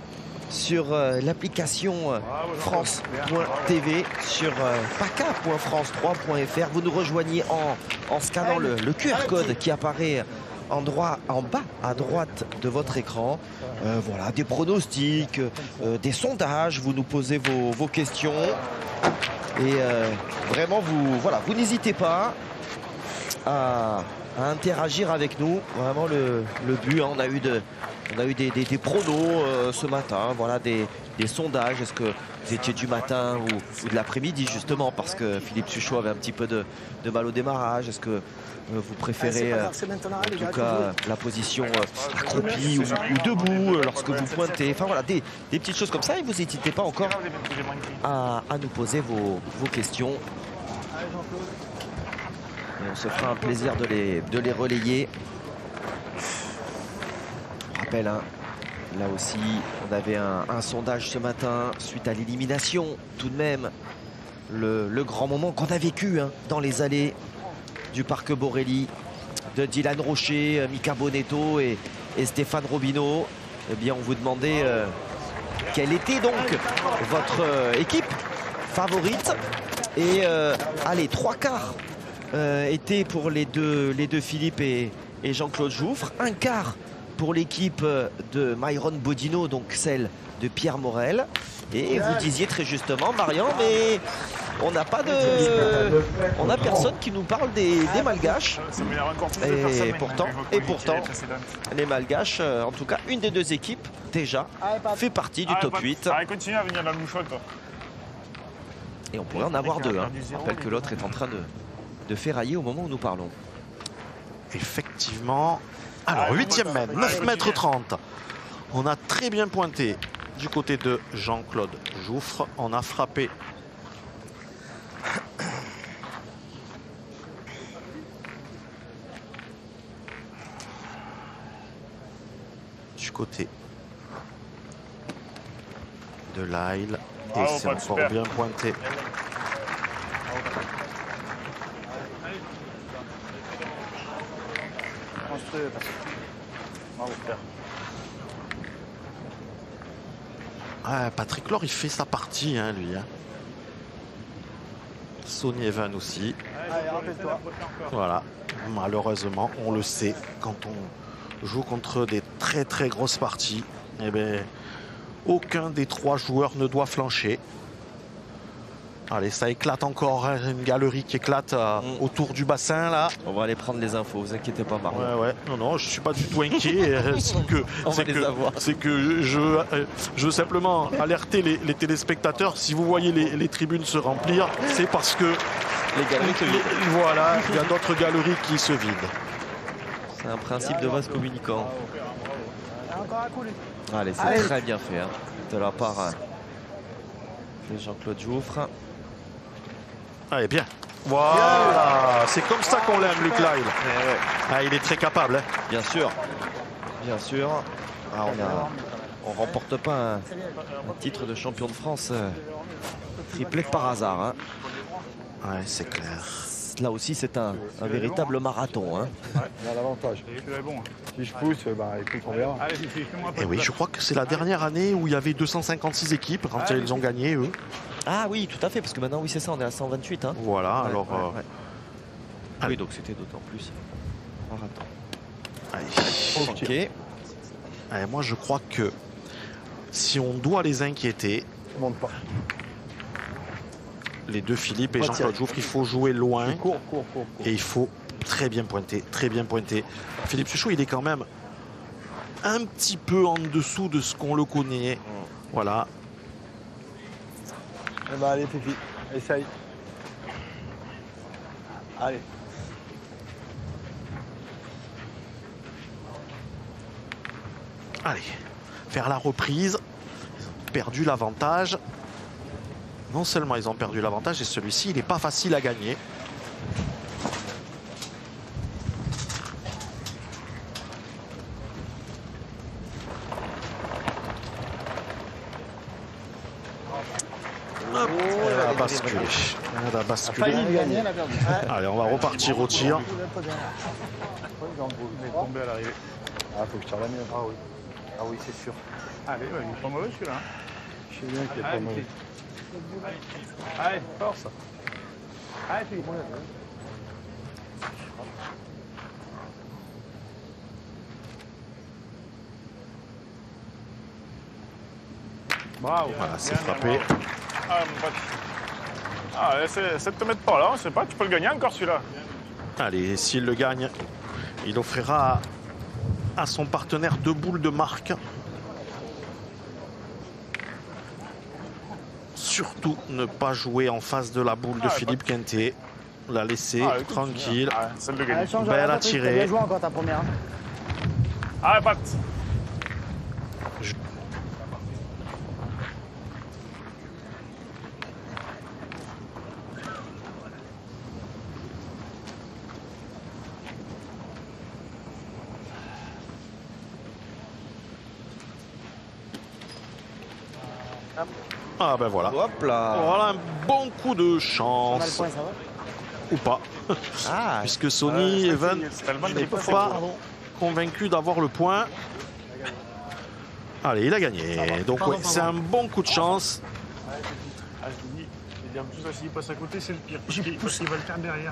sur l'application France.tv, sur paca.france3.fr. Vous nous rejoignez en scannant le QR code qui apparaît en bas à droite de votre écran. Voilà, des pronostics, des sondages, vous nous posez vos questions. Et vraiment, vous n'hésitez pas à interagir avec nous. Vraiment le but, hein, on a eu des pronos ce matin, voilà, des sondages. Est-ce que vous étiez du matin ou de l'après-midi justement parce que Philippe Suchot avait un petit peu de mal au démarrage? Est-ce que vous préférez en tout cas la position accroupie ou debout lorsque vous pointez. Enfin voilà, des petites choses comme ça. Et vous n'hésitez pas encore à nous poser vos questions. Et on se fera un plaisir de les relayer. Je rappelle, hein, là aussi, on avait un sondage ce matin suite à l'élimination. Tout de même, le grand moment qu'on a vécu hein, dans les allées du Parc Borelli de Dylan Rocher, Mika Bonetto et Stéphane Robineau. Eh bien, on vous demandait quelle était donc votre équipe favorite. Et allez, 3/4 étaient pour les deux Philippe et Jean-Claude Jouffre. 1/4 pour l'équipe de Myron Bodino, donc celle de Pierre Morel. Et vous disiez très justement, Marian, mais on n'a pas on n'a personne qui nous parle des Malgaches. Et pourtant, les Malgaches, en tout cas, une des deux équipes déjà fait partie du top 8. Continue à venir dans le mouchoir, toi. Et on pourrait en avoir deux. Hein. Je rappelle que l'autre est en train de ferrailler au moment où nous parlons. Effectivement. Alors, 8e mètre, 9,30 m. On a très bien pointé du côté de Jean-Claude Jouffre. On a frappé du côté de Lyle. Et c'est encore bien pointé. Ah, Patrick Laure, il fait sa partie, hein, lui. Hein. Sonny Evan aussi. Voilà. Malheureusement, on le sait, quand on joue contre des très très grosses parties, eh bien, aucun des trois joueurs ne doit flancher. Allez, ça éclate encore, hein, une galerie qui éclate autour du bassin là. On va aller prendre les infos, vous inquiétez pas, Marion. Ouais. Non, je suis pas du tout inquiet. c'est que je veux simplement alerter les téléspectateurs. Si vous voyez les tribunes se remplir, c'est parce que les galeries se vident. Voilà, il y a d'autres galeries qui se vident. C'est un principe de vase communicant. Allez, c'est très bien fait hein, de la part de Jean-Claude Jouffre. Allez, bien. Voilà, c'est comme ça qu'on l'aime, Luc Lyle. Ah, il est très capable. Hein. Bien sûr. Ah, on remporte pas un titre de champion de France triplé par hasard. Hein. Ouais, c'est clair. Là aussi, c'est un véritable marathon. Hein. Il y a l'avantage. Si je pousse, écoute, on verra. Et oui, je crois que c'est la dernière année où il y avait 256 équipes quand ils ont gagné, eux. Ah oui, tout à fait, parce que maintenant, oui, c'est ça, on est à 128. Hein. Voilà, alors... Ah oui, donc c'était d'autant plus marathon. Allez. Ok. Allez, moi, je crois que si on doit les inquiéter... Monte pas. Les deux Philippe et Jean-Claude Jouffre, il faut jouer loin. Cours. Et il faut très bien pointer, Philippe Suchot, il est quand même un petit peu en dessous de ce qu'on le connaît. Voilà. Eh ben, allez, Fifi, essaye. Allez. Allez, faire la reprise. Ils ont perdu l'avantage. Non seulement ils ont perdu l'avantage, et celui-ci, il n'est pas facile à gagner. Hop, elle a basculé. Elle a basculé. Allez, on va repartir au tir. Tombé à l'arrivée. Ah, faut que je tire la mienne. Ah oui, c'est sûr. Allez, il est pas mauvais celui-là. Je sais bien qu'il est pas mauvais. Allez, force. Allez, Philippe. Bravo. Voilà, c'est frappé. Ah, mon pote. Ah, c'est de te mettre par là, on sait pas, tu peux le gagner encore celui-là. Allez, s'il le gagne, il offrira à son partenaire 2 boules de marque. Surtout ne pas jouer en face de la boule de Philippe Quintet. la laisser tranquille. Celle de gagner. Belle à tirer. Bien joué encore ta première. Ah, Pat. Ah ben voilà. Hop là. Voilà un bon coup de On a le chance. point, ça va? Ou pas. Ah, Puisque Sony Even n'est pas convaincu d'avoir le point. Allez, il a gagné. Donc oui, c'est un bon coup de chance. Ah, je vous dis, et en plus, s'il passe à côté, c'est le pire. Parce qu'il va le faire derrière.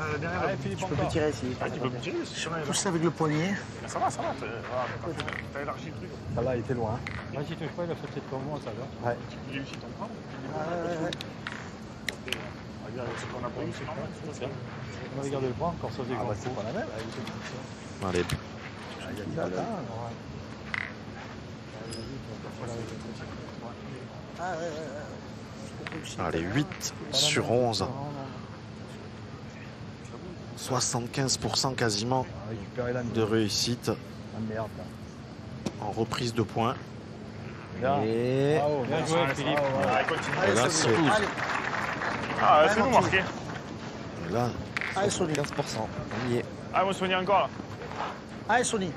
Tu peux plus tirer ici. Ah, tu peux plus tirer. Pousse avec le poignet. Ça va, ça va. T'as élargi le truc. Ça là, il était loin. Vas-y, touche pas, il a fait peut-être pour moi, ça va. Ouais. Tu réussis ton point. Regarde, ce qu'on a pas eu, c'est normal. C'est ça. On va regarder le point, encore ça faisait Ah grand bah c'est coup. pas la même. Allez, Il a le... allez 8 sur 11. 75% quasiment récupérer la de réussite Ah merde. Là. en reprise de points. Bien. et Bravo. Bien joué, Philippe. Allez, continue. Et là, c'est Ah, c'est nous marqué. et là, Allez, Sony. 15%. On y est. Ah, on se soigne encore là. Allez, Sony.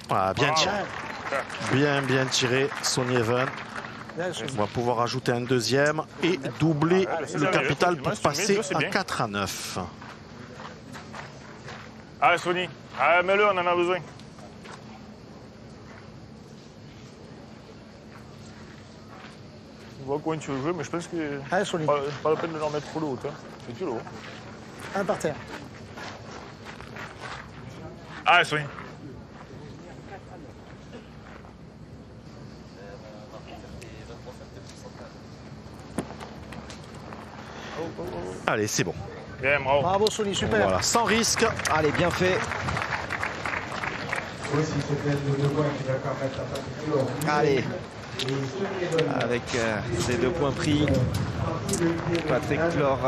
voilà, bien tiré. Bien tiré, Sony Even. Allez, Sony. On va pouvoir ajouter un deuxième et doubler le capital pour passer c'est à bien. 4-9. Ah, Sony. Ah, mets-le, on en a besoin. Je vois combien tu veux jouer, mais je pense que Allez, Sony. pas la peine de leur mettre trop de hauteur. C'est du lourd. Un par terre. Ah, Sony. Allez, c'est bon. Bien, bravo. Bravo, Sony. Super. Voilà, sans risque. Allez, bien fait. Voici cette aide de 2 points qui va permettre à Patrick Laure. Allez, Et Sony Even. avec ces 2 points pris, Patrick Laure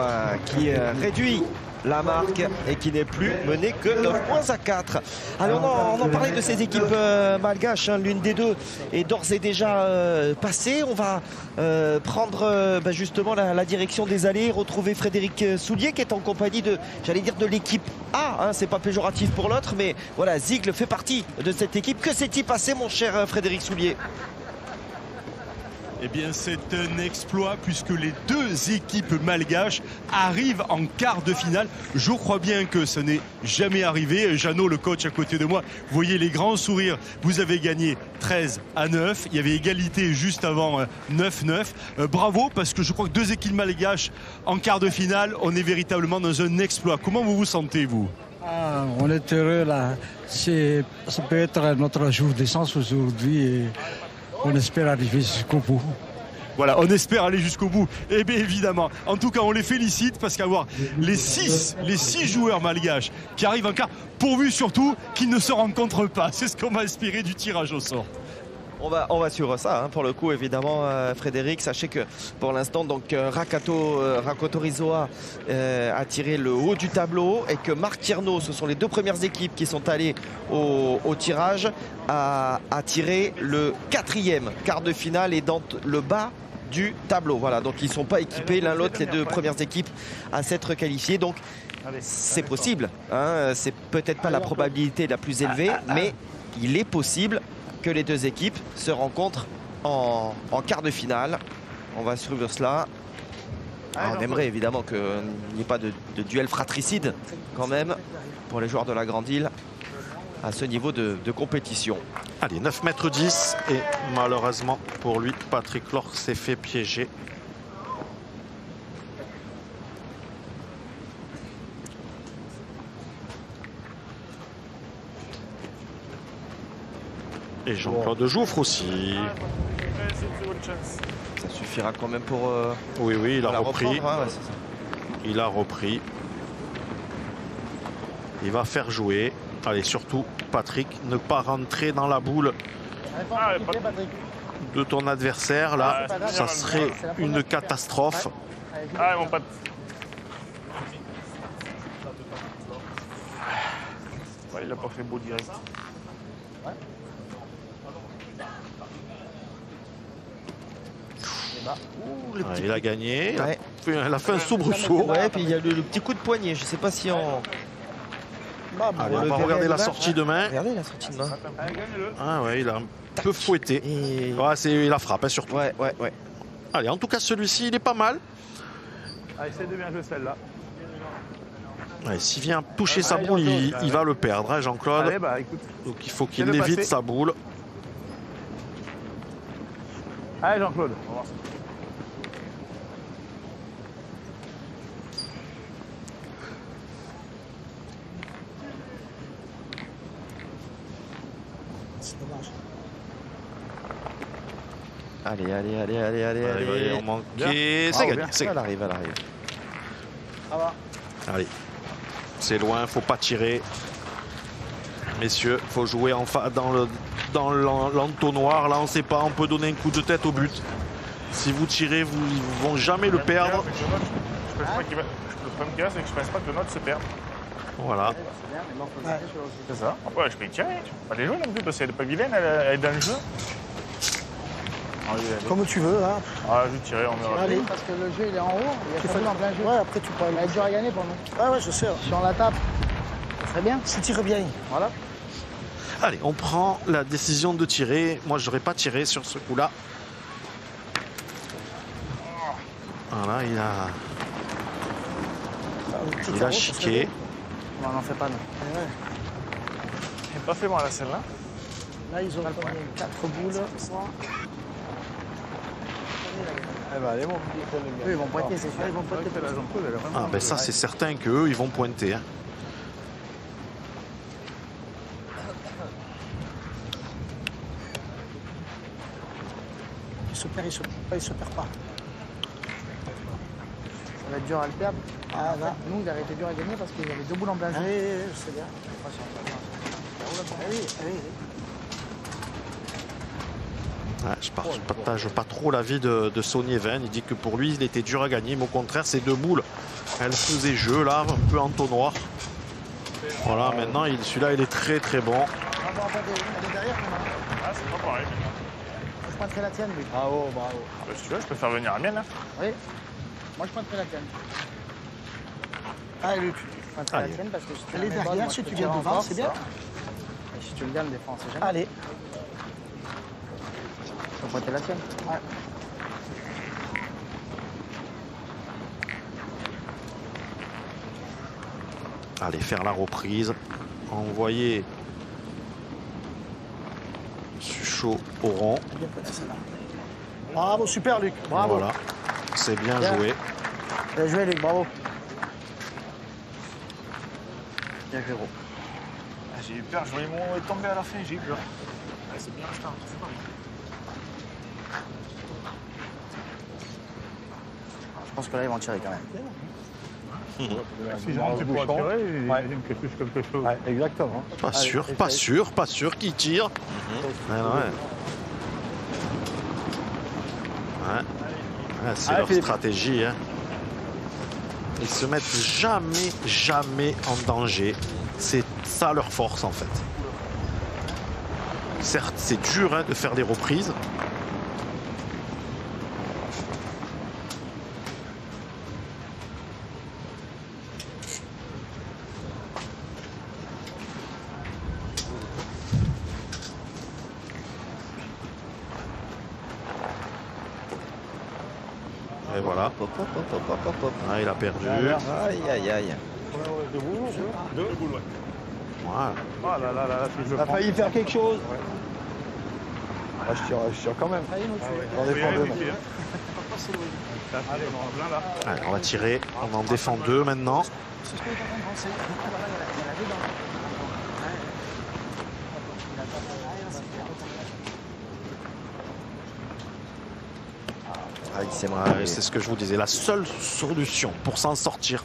qui réduit la marque et qui n'est plus mené que 9 points à 4. Allez, on en parlait de ces équipes malgaches, hein. L'une des deux est d'ores et déjà passée. On va prendre justement la direction des allées, retrouver Frédéric Soulier qui est en compagnie de, j'allais dire, de l'équipe A, hein. C'est pas péjoratif pour l'autre, mais voilà, Zigle fait partie de cette équipe. Que s'est-il passé, mon cher Frédéric Soulier? Eh bien, c'est un exploit puisque les deux équipes malgaches arrivent en quart de finale. Je crois bien que ce n'est jamais arrivé. Jeannot, le coach à côté de moi, vous voyez les grands sourires. Vous avez gagné 13-9. Il y avait égalité juste avant 9-9. Bravo, parce que je crois que deux équipes malgaches en quart de finale, on est véritablement dans un exploit. Comment vous vous sentez, vous? Ah, on est heureux là. Ça peut être notre jour d'essence aujourd'hui et on espère arriver jusqu'au bout. Voilà, on espère aller jusqu'au bout. Eh bien évidemment. En tout cas, on les félicite parce qu'avoir les six joueurs malgaches qui arrivent en quart, pourvu surtout qu'ils ne se rencontrent pas. C'est ce qu'on m'a inspiré du tirage au sort. On va suivre ça, hein, pour le coup, évidemment, Frédéric. Sachez que pour l'instant, donc Rakoto Risoa a tiré le haut du tableau et que Marc Tierno, ce sont les deux premières équipes qui sont allées au tirage, a tiré le 4e quart de finale et dans le bas du tableau. Voilà, donc ils ne sont pas équipés l'un l'autre, les deux premières équipes à s'être qualifiées. Donc c'est possible, hein, c'est peut-être pas la probabilité la plus élevée, mais il est possible que les deux équipes se rencontrent en quart de finale. On va suivre cela. Alors, on aimerait évidemment qu'il n'y ait pas de duel fratricide quand même pour les joueurs de la Grande Île à ce niveau de compétition. Allez, 9 mètres 10 et malheureusement pour lui, Patrick Laure s'est fait piéger. Et Jean-Claude Jouffre aussi. Ça suffira quand même pour... Oui, il a repris. Reprendre, hein, il a repris. Il va faire jouer. Allez, surtout, Patrick, ne pas rentrer dans la boule de ton adversaire. Là, ça serait une catastrophe. Ah, mon pote. Ouais, il a pas fait beau direct. Ouais, il a gagné. Ouais. Il a fait un soubresaut. Ouais, puis il y a le petit coup de poignet. Je sais pas si on. Allez, on va regarder la sortie de main. Regardez la sortie de main. Ah ouais, il a un peu fouetté. Et... Ouais, c'est la frappe, hein, surtout. Ouais. Allez, en tout cas, celui-ci, il est pas mal. Ah, essaye de bien jouer celle-là. Ouais, s'il vient toucher sa boule, il va le perdre, hein, Jean-Claude. Allez, bah écoute. Donc il faut qu'il évite sa boule. Allez, Jean-Claude, on va voir ça. C'est dommage. Allez, on manquait. C'est gagné. Elle arrive. Ça va. Allez, c'est loin, faut pas tirer. Messieurs, faut jouer dans l'entonnoir. Là, on sait pas, on peut donner un coup de tête au but. Si vous tirez, ils vont jamais le perdre. Le problème qu'il y a, c'est que je pense pas que le note se perde. Voilà. C'est ça. Ouais, je peux y tirer. Tu peux pas les jouer non plus parce qu'elle est pas vilaine, elle est dans le jeu. Comme tu veux, hein. Ah, je vais tirer, on verra. Allez. Parce que le jeu il est en haut, il y a pas en plein jeu. Ouais, après tu peux aller. Elle est dur à gagner pour nous. Ouais, je sais. Si on la tape, ça serait bien. Si tu tires bien. Voilà. Allez, on prend la décision de tirer. Moi, j'aurais pas tiré sur ce coup-là. Voilà, il a chiqué. On n'en fait pas, nous. J'ai pas fait mal à celle-là. Là, ils ont 4 boules. Eh ben, allez, bon. Eux, ils vont pointer, c'est sûr, ils vont pointer. Ah, ben ça, c'est certain qu'eux, ils vont pointer. Hein. Il se perd, il se perd pas. Ça va être dur à le perdre. Ah, là. Nous, il aurait été dur à gagner parce qu'il y avait 2 boules en plein jeu. Oui, je sais bien. Ouais, je partage pas trop l'avis de Sonny Even. Il dit que pour lui, il était dur à gagner. Mais au contraire, ces 2 boules, elles faisaient jeu, là, un peu entonnoir. Voilà, maintenant, celui-là, il est très très bon. Elle est derrière, Ah, c'est pas pareil. je pointerai la tienne, lui. Bravo. Si tu veux, je peux faire venir la mienne. Hein. Oui. Moi, je pointerai la tienne. Ah, Luc. Je pointerai la tienne parce que si tu Elle est la mets bonne, derrière, moi, si je tu peux viens tirer en devant, force. c'est bien. Et si tu le gagnes, des fois, on sait jamais. Allez. Je peux pointer la tienne. Ouais. Allez, faire la reprise. Envoyer Suchot au rond. Bravo, super, Luc. Bravo. Voilà, c'est bien joué. Bien joué, Luc, bravo. Bien joué, gros. Ah, j'ai eu peur, je voyais mon tomber à la fin, j'ai eu peur. Ah, c'est bien, putain, c'est pas mal. Je pense que là, ils vont tirer quand même. Si jamais tu pourras tirer, j'imagine que tu touches quelque chose. Ouais, exactement. Pas sûr qu'il tire. Ouais. C'est leur stratégie. Hein. Ils se mettent jamais en danger. C'est ça leur force en fait. Certes, c'est dur hein, de faire des reprises. Et voilà. Ah, il a perdu. Aïe. Deux boules, ouais. Voilà. Ah là, je T'as failli faire quelque chose. Ah, je tire quand même. On défend 2. Allez, on va tirer. On en défend 2 maintenant. C'est ce que je vous disais. La seule solution pour s'en sortir,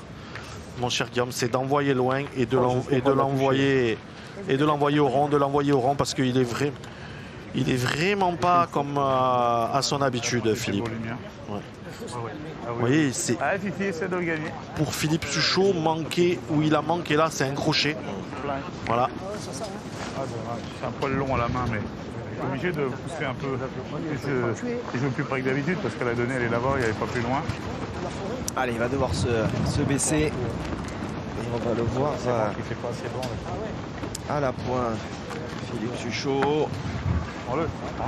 mon cher Guillaume, c'est d'envoyer loin et de l'envoyer et de l'envoyer au rond, parce qu'il est vrai. Il est vraiment pas comme à son habitude, Philippe. Ouais. Vous voyez, c'est pour Philippe Suchot, manquer où il a manqué là, c'est un crochet. Voilà. C'est un poil long à la main, mais je suis obligé de pousser un peu. Je joue plus près que d'habitude parce que la donnée elle est là-bas, il n'y avait pas plus loin. Allez, il va devoir se baisser. Et on va le voir à la pointe. Philippe Suchot.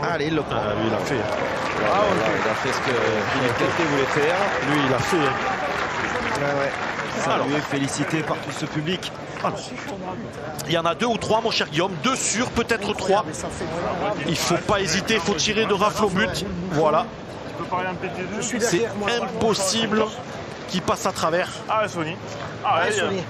Allez, il le prend. Lui, il a fait. Il a fait ce que Philippe Cattet voulait faire. Lui, il a fait. Salué, félicité par tout ce public. Il y en a 2 ou 3, mon cher Guillaume. 2 sûrs, peut-être 3. Il ne faut pas hésiter, il faut tirer de rafle au but. Voilà. C'est impossible qu'il passe à travers. Ah, Sony. Ah, Sony.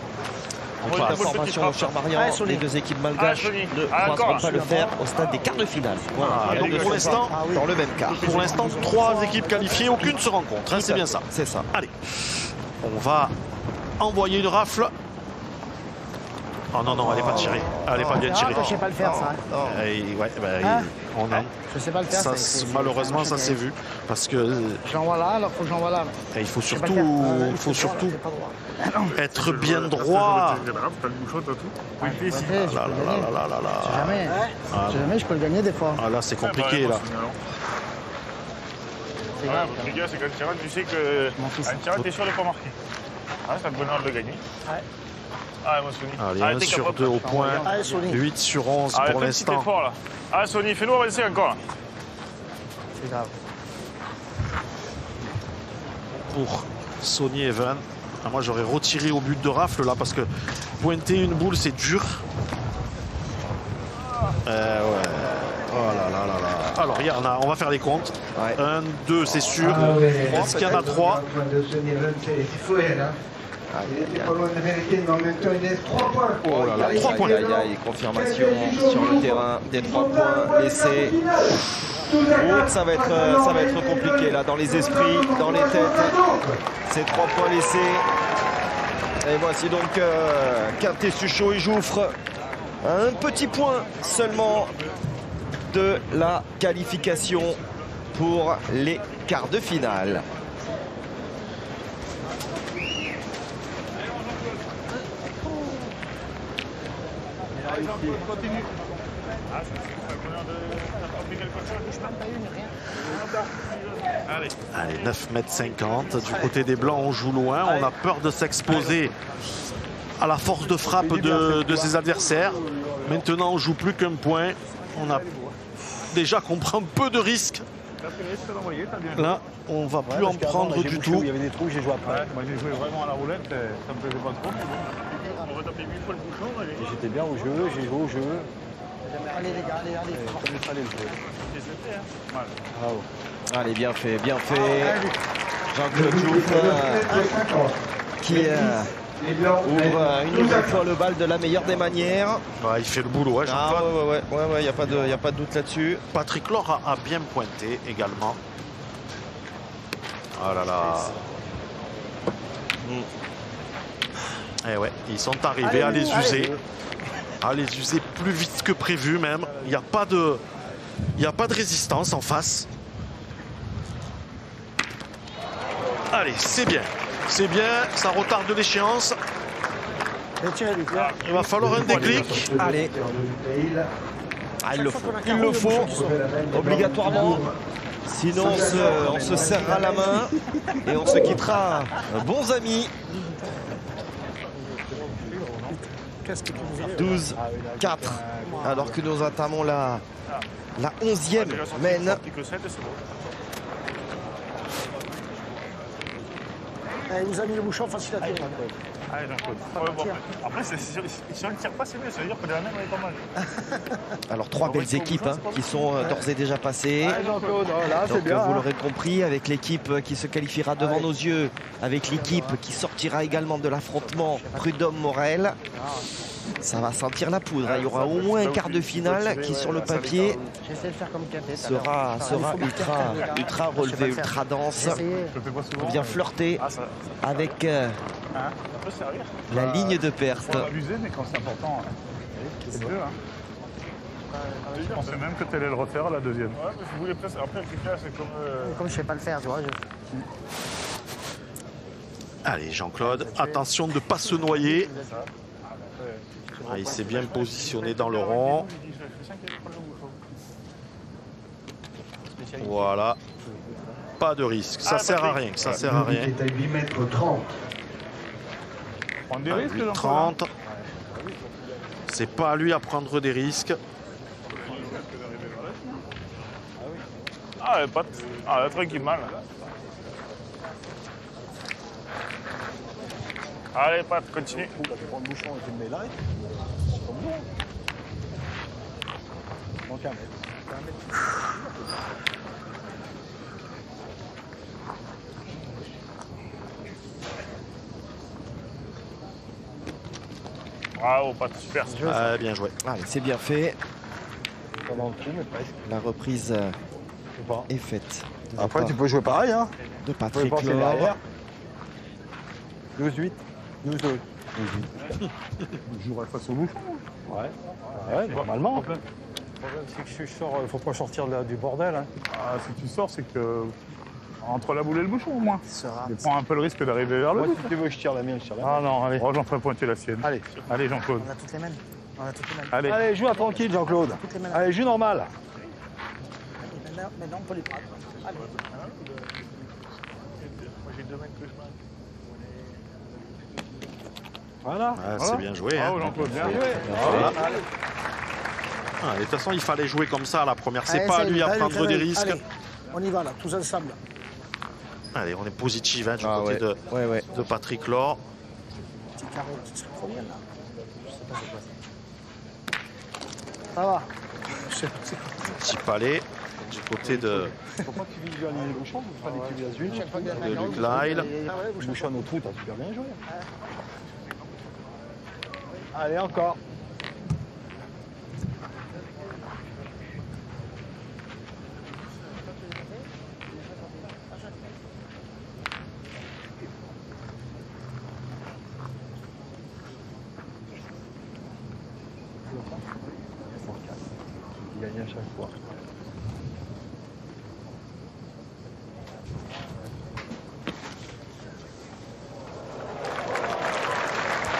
Petite information, mon cher Marian, les 2 équipes malgaches ne pourront pas le faire au stade des quarts de finale. Voilà, donc pour l'instant, dans le même quart. Pour l'instant, 3 équipes qualifiées, aucune se rencontre. Hein, c'est bien ça. C'est ça. Allez, on va envoyer une rafle. Oh non, elle n'est pas tirée. Elle n'est pas bien tirée. Je sais pas le faire, ça. Je sais pas le faire. Malheureusement, ça s'est vu. Parce que. Je l'envoie là, alors faut que j'envoie là. Il faut surtout être bien droit. Jamais je peux le gagner des fois. Ah là, c'est compliqué là. C'est grave. Les gars, c'est quand tirage, tu sais que un tirage, t'es sûr de pas marquer. Ah, c'est un bonheur de le gagner. Ah, moi, Sony. Allez, 1 sur 2 au point. 8 sur 11 pour l'instant. Ah, Sony, fais-nous avancer encore là. C'est grave. Pour Sony Even. Moi, j'aurais retiré au but de rafle là parce que pointer une boule, c'est dur. Ouais. Oh là là là là. Alors, il y en a, on va faire les comptes. 1, 2, c'est sûr. Est-ce qu'il y en a 3? Oh là là, 3 points. Confirmation sur le terrain des 3 points laissés. Ça va être compliqué là, dans les esprits, dans les têtes. Ces 3 points laissés. Et voici donc Cattet, Suchot et Jouffre. Un petit point seulement de la qualification pour les quarts de finale. Allez, 9,50 m. Du côté des Blancs, on joue loin. On a peur de s'exposer à la force de frappe de ses adversaires. Maintenant, on joue plus qu'un point. On a déjà qu'on prend peu de risques. Là, on va plus en prendre du tout. Il y avait des trous, j'ai joué après. Moi, j'ai joué vraiment à la roulette, ça me plaisait pas trop. On va taper 1000 fois le bouchon. J'étais bien où je veux, j'ai joué où je veux. Allez les gars, allez. Comme il fallait le jouer. Bravo. Allez, bien fait. Jean-Claude Jouffre qui ouvre une nouvelle fois le bal de la meilleure des manières. Il fait le boulot, Jean-Claude. Ouais, il n'y a pas de doute là-dessus. Patrick Laure a bien pointé également. Oh là là. Eh ouais, ils sont arrivés à les user. À les user plus vite que prévu même. Il n'y a pas de résistance en face. Allez, c'est bien. C'est bien, ça retarde l'échéance. Il va falloir un déclic. Allez. Il le faut. Obligatoirement. Sinon, on se serrera la main et on se quittera bons amis. 12-4, alors que nous entamons la 11e mène. Il nous a mis le bouchon facile à tirer. Après, si on ne tire pas, c'est mieux. Ça veut dire que la main, elle est pas mal. Alors, 3 belles équipes qui sont d'ores et déjà passées. Donc, vous l'aurez compris, avec l'équipe qui se qualifiera devant nos yeux, avec l'équipe qui sortira également de l'affrontement Prud'homme-Morel. Ça va sentir la poudre. Il y aura au moins un quart de finale qui, sur le papier, sera ultra relevé, ultra dense. Bien flirté avec servir. La ligne de perte. Faut abuser, mais quand c'est important, c'est mieux. Hein. Je pensais même que tu allais le refaire à la deuxième. Ouais, mais je voulais presque. Après, le là, c'est comme. Comme je sais pas le faire, tu vois. Allez, Jean-Claude, attention de ne pas se noyer. Ah, il s'est bien positionné dans le rond. Voilà. Pas de risque. Ça sert à rien. Ça sert à rien. C'est à 8 mètres 30. Prendre des risques, Jean-Claude. 30. C'est pas à lui à prendre des risques. Ah, pas. Ah, tranquille, mal. Allez, Pat, continue. Tu prends le bouchon et tu le mets là. C'est comme nous. Manque un mètre. Bravo, Pat, super. Ah, bien joué. Allez, c'est bien fait. Pas dans le coup, mais presque. La reprise est faite. Après, tu peux jouer pareil. Hein. De Tu peux Patrick passer Laure. derrière. 12-8. 12-2. Je jouerai face au bouchon. Ouais, normalement. Le problème, c'est que je sors, il ne faut pas sortir du bordel. Hein. Ah, si tu sors, c'est que. Entre la boule et le bouchon, au moins. Sera. Tu prends un peu le risque d'arriver vers le Moi, bout. si tu veux, je tire la mienne, je tire la mienne. Ah non, allez. Oh, j'en ferai pointer la sienne. Allez. Allez, Jean-Claude. On a toutes les mêmes. On a toutes les mêmes. Allez. Allez, joue à tranquille, Jean-Claude. Toutes les mêmes. Allez, joue normal. Maintenant, on peut les prendre. Allez. Moi, j'ai 2 mètres que je marque. Voilà. Ah, c'est bien joué. Hein. Bravo, Jean-Claude. Bien joué. Voilà. Ah, de toute façon, il fallait jouer comme ça à la première. C'est Allez, pas à essaye. lui à Allez, prendre des allez, risques. allez. On y va, là, tous ensemble. Allez, on est positif hein, du Ah, côté ouais. de Patrick Laure. Petit carré, ce serait trop bien, là. Je sais pas c'est quoi ça. Ça va. Petit palais du côté de Faut pas que tu visualises les bouchons, tu feras des cubes une. Luc Lyle. Tu bouchonnes au trou, t'as super bien joué. Allez, encore. Il gagne à chaque fois.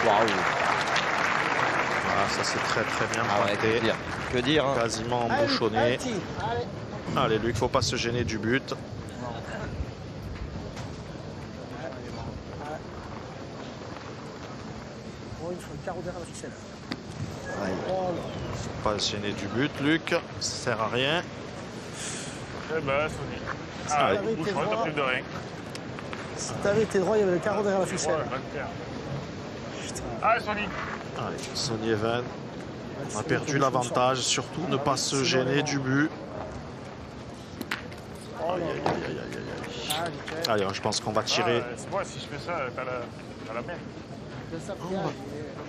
Waouh. Voilà, ça c'est très très bien Ah ouais, pointé. que dire hein. Quasiment embouchonné. Allez, Luc, faut pas se gêner du but. Oh, il faut le carreau derrière la ficelle. Faut pas se gêner du but, Luc. Ça sert à rien. Eh ben, Sony. Ah, Allez. le bouchon, t'as plus de rien. Si t'avais été droit, il y avait le carreau derrière la ficelle. Ouais, va le faire. Allez, Sony. Allez, Sonny Even. On a perdu l'avantage, surtout ne pas se gêner du but. Aïe, aïe, aïe, aïe, aïe, aïe. Allez, je pense qu'on va tirer. Ah, c'est moi, si je fais ça, t'as la même.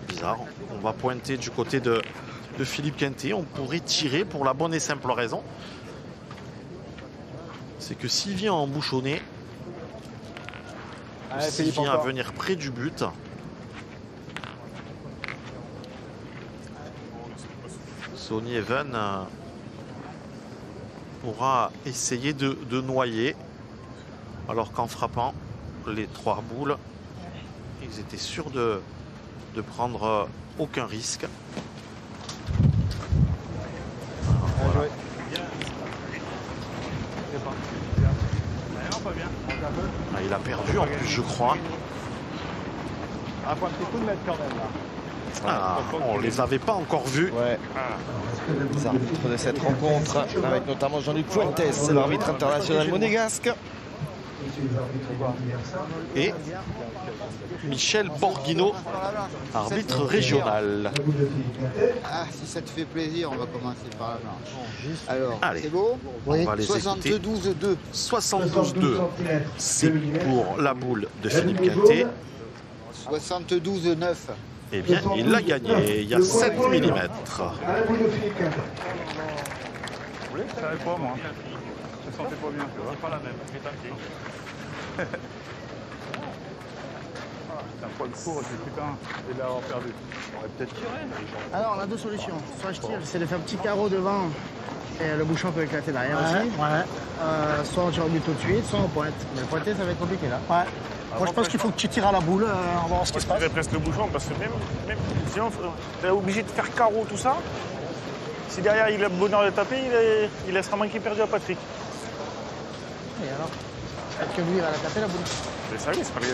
Bizarre. On va pointer du côté de Philippe Quintet. On pourrait tirer pour la bonne et simple raison. C'est que s'il vient embouchonner, s'il vient à venir près du but, Sonny Even pourra essayer de noyer, alors qu'en frappant les 3 boules, ils étaient sûrs de prendre aucun risque. Voilà. Ah, il a perdu en plus, je crois. Un point petit coup de mettre quand même là. Ah, on les avait pas encore vus. Ouais. Les arbitres de cette rencontre, avec notamment Jean-Luc Fuentes, l'arbitre international monégasque. Et Michel Borghino, arbitre régional. Ah, si ça te fait plaisir, on va commencer par la blanche. Alors, Allez, c'est beau? on va les écouter. 72-2. 72-2, c'est pour la boule de Philippe Quintet. 72-9. Eh bien, il l'a gagné. Il y a 7 mm. Je savais pas, moi. Je sentais pas bien, tu vois. Pas la même, j'ai tenté. Putain, quoi le four, c'est putain, et d'avoir perdu. On aurait peut-être tiré, mais les gens. Alors, on a deux solutions. Soit je tire, j'essaie de faire un petit carreau devant et le bouchon peut éclater derrière aussi. Soit on tire au but tout de suite, soit on pointe. Mais le pointer, ça va être compliqué là. Ouais. Moi, je pense qu'il faut que tu tires à la boule. On va voir ce qui se passe. Je presque le bouchon parce que même sinon, tu es obligé de faire carreau, tout ça. Si derrière il a le bonheur de taper, il laissera manquer perdu à Patrick. Et alors? Peut-être que lui, il va la taper la boule. C'est ça, c'est pas les...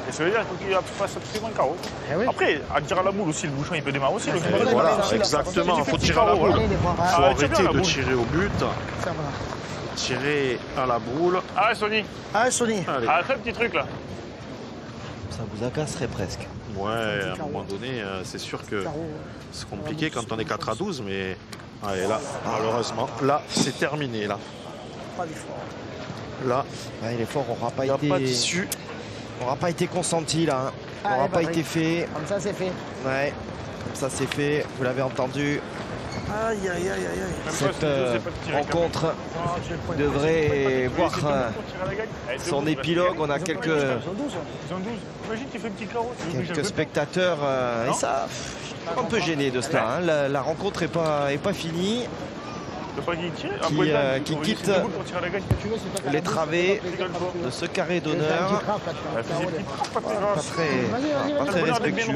Et ça veut dire qu'il fasse absolument un carreau. Oui. Après, à tirer à la boule aussi, le bouchon il peut démarrer aussi. Voilà, exactement, il faut tirer à la boule. Il faut arrêter de tirer au but. Ça va. Tirer à la boule. Ah, Sony. Ah, Sony. Allez. Ah, fais un petit truc là. Ça vous agacerait presque. Ouais, à un moment donné, c'est sûr que c'est compliqué quand on est 4 à 12, mais allez, là, malheureusement, là, c'est terminé. Là, là ouais, l'effort n'aura pas il n'y a été... pas d'issue. N'aura pas été consenti là. Hein. Ah, N'aura pas été fait. Comme ça, c'est fait. Ouais, comme ça c'est fait. Vous l'avez entendu. Aïe, aïe, aïe, aïe. Cette rencontre devrait voir son épilogue. On a quelques spectateurs et ça, un peu gêné de cela. Hein. La rencontre n'est pas finie. Qui quitte les travées de ce carré d'honneur. Pas très respectueux.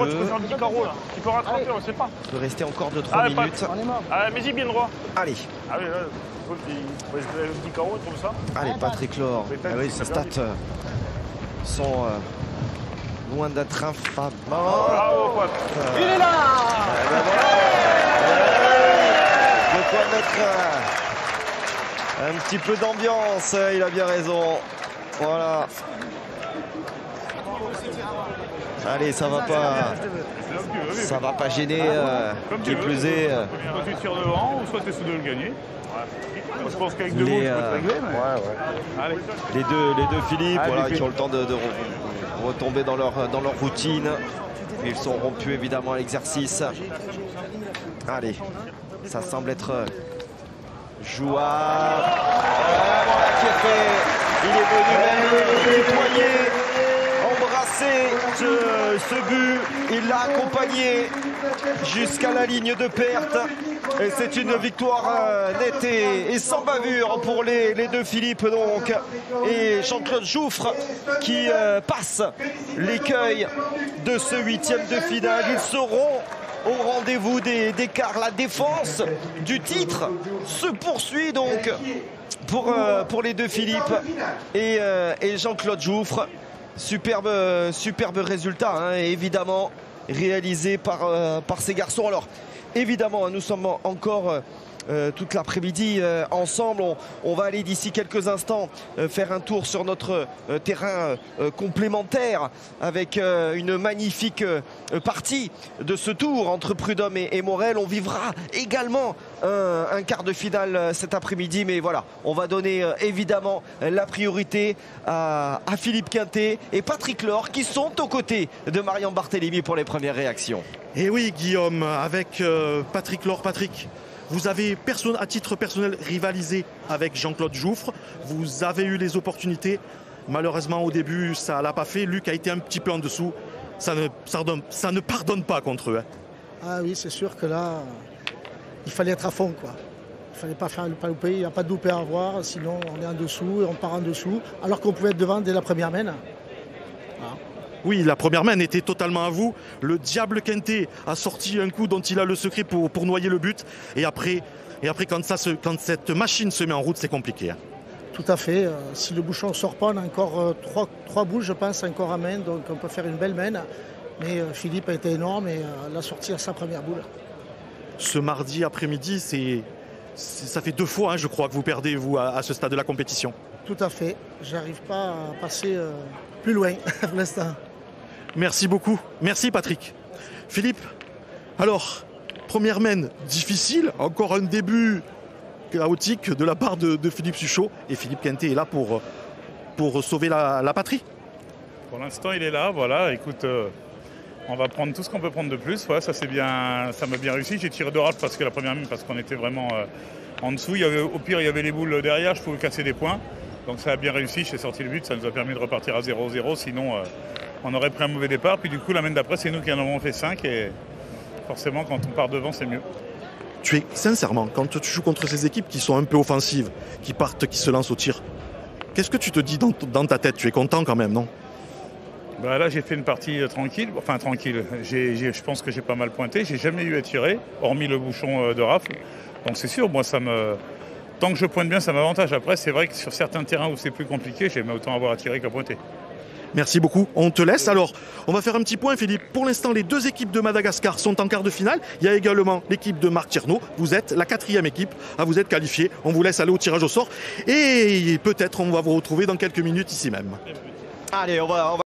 Il peut rattraper, on ne sait pas. Il peut rester encore 2-3 minutes. Ah, mais il bien droit. Allez. Ah oui, là, il faut un petit carreau comme ça. Allez, Patrick Laure. Ah oui, ses stats sont loin d'être infames. Bravo, Pat. Il est là. De quoi mettre un petit peu d'ambiance, il a bien raison. Voilà. Allez, ça va pas gêner. Qui plus est. Soit tu tires devant, ou soit tu essaies de le gagner. Moi, je pense qu'avec deux boules, je peux te régler. Mais... Allez. Les deux Philippe, voilà, qui ont le temps de retomber dans leur routine. Ils sont rompus évidemment à l'exercice. Allez, ça semble être jouable. Voilà qui est fait. Il est venu même nettoyer, embrasser ce but. Il l'a accompagné jusqu'à la ligne de perte. Et c'est une victoire nette et sans bavure pour les deux Philippe donc. Et Jean-Claude Jouffre qui passe l'écueil de ce 8e de finale. Ils seront au rendez-vous des quarts. La défense du titre se poursuit donc pour les deux Philippe et Jean-Claude Jouffre. Superbe résultat, hein, évidemment, réalisé par ces garçons. Alors, évidemment, nous sommes encore toute l'après-midi ensemble. On va aller d'ici quelques instants faire un tour sur notre terrain complémentaire avec une magnifique partie de ce tour entre Prud'homme et Morel. On vivra également un quart de finale cet après-midi, mais voilà, on va donner évidemment la priorité à Philippe Quintet et Patrick Laure qui sont aux côtés de Marion Barthélémy pour les premières réactions. Et oui, Guillaume, avec Patrick Laure. Patrick, vous avez à titre personnel rivalisé avec Jean-Claude Jouffre. Vous avez eu les opportunités. Malheureusement, au début, ça ne l'a pas fait. Luc a été un petit peu en dessous. Ça ne pardonne pas contre eux. Hein. Ah oui, c'est sûr que là, il fallait être à fond, quoi. Il ne fallait pas faire pas louper. Il n'y a pas de loupé à avoir. Sinon, on est en dessous et on part en dessous. Alors qu'on pouvait être devant dès la première main. Voilà. Oui, la première main était totalement à vous. Le diable Quintet a sorti un coup dont il a le secret pour noyer le but. Et après quand cette machine se met en route, c'est compliqué. Hein. Tout à fait. Si le bouchon ne sort pas, on a encore trois boules, je pense, encore à main. Donc on peut faire une belle main. Mais Philippe a été énorme et l'a sorti à sa première boule. Ce mardi après-midi, ça fait 2 fois, hein, je crois, que vous perdez, vous, à ce stade de la compétition. Tout à fait. J'arrive pas à passer plus loin pour l'instant. Merci beaucoup. Merci Patrick. Philippe, alors, première main difficile, encore un début chaotique de la part de Philippe Suchot. Et Philippe Quintet est là pour sauver la patrie. Pour l'instant, il est là, voilà. Écoute, on va prendre tout ce qu'on peut prendre de plus. Ouais, ça m'a bien réussi. J'ai tiré de rage parce que la première main, parce qu'on était vraiment en dessous. Au pire, il y avait les boules derrière, je pouvais casser des points. Donc ça a bien réussi, j'ai sorti le but, ça nous a permis de repartir à 0-0. Sinon, on aurait pris un mauvais départ. Puis du coup, la semaine d'après, c'est nous qui en avons fait 5. Et forcément, quand on part devant, c'est mieux. Tu es, sincèrement, quand tu joues contre ces équipes qui sont un peu offensives, qui partent, qui se lancent au tir, qu'est-ce que tu te dis dans ta tête? Tu es content quand même, non? Bah là, j'ai fait une partie tranquille. Enfin, tranquille. Je pense que j'ai pas mal pointé. J'ai jamais eu à tirer, hormis le bouchon de rafle. Donc c'est sûr, moi, tant que je pointe bien, ça m'avantage. Après, c'est vrai que sur certains terrains où c'est plus compliqué, j'aime autant avoir à tirer qu'à pointer. Merci beaucoup. On te laisse. Alors, on va faire un petit point, Philippe. Pour l'instant, les 2 équipes de Madagascar sont en quart de finale. Il y a également l'équipe de Marc Tierno. Vous êtes la 4e équipe à vous être qualifiée. On vous laisse aller au tirage au sort. Et peut-être on va vous retrouver dans quelques minutes ici même. Allez, on va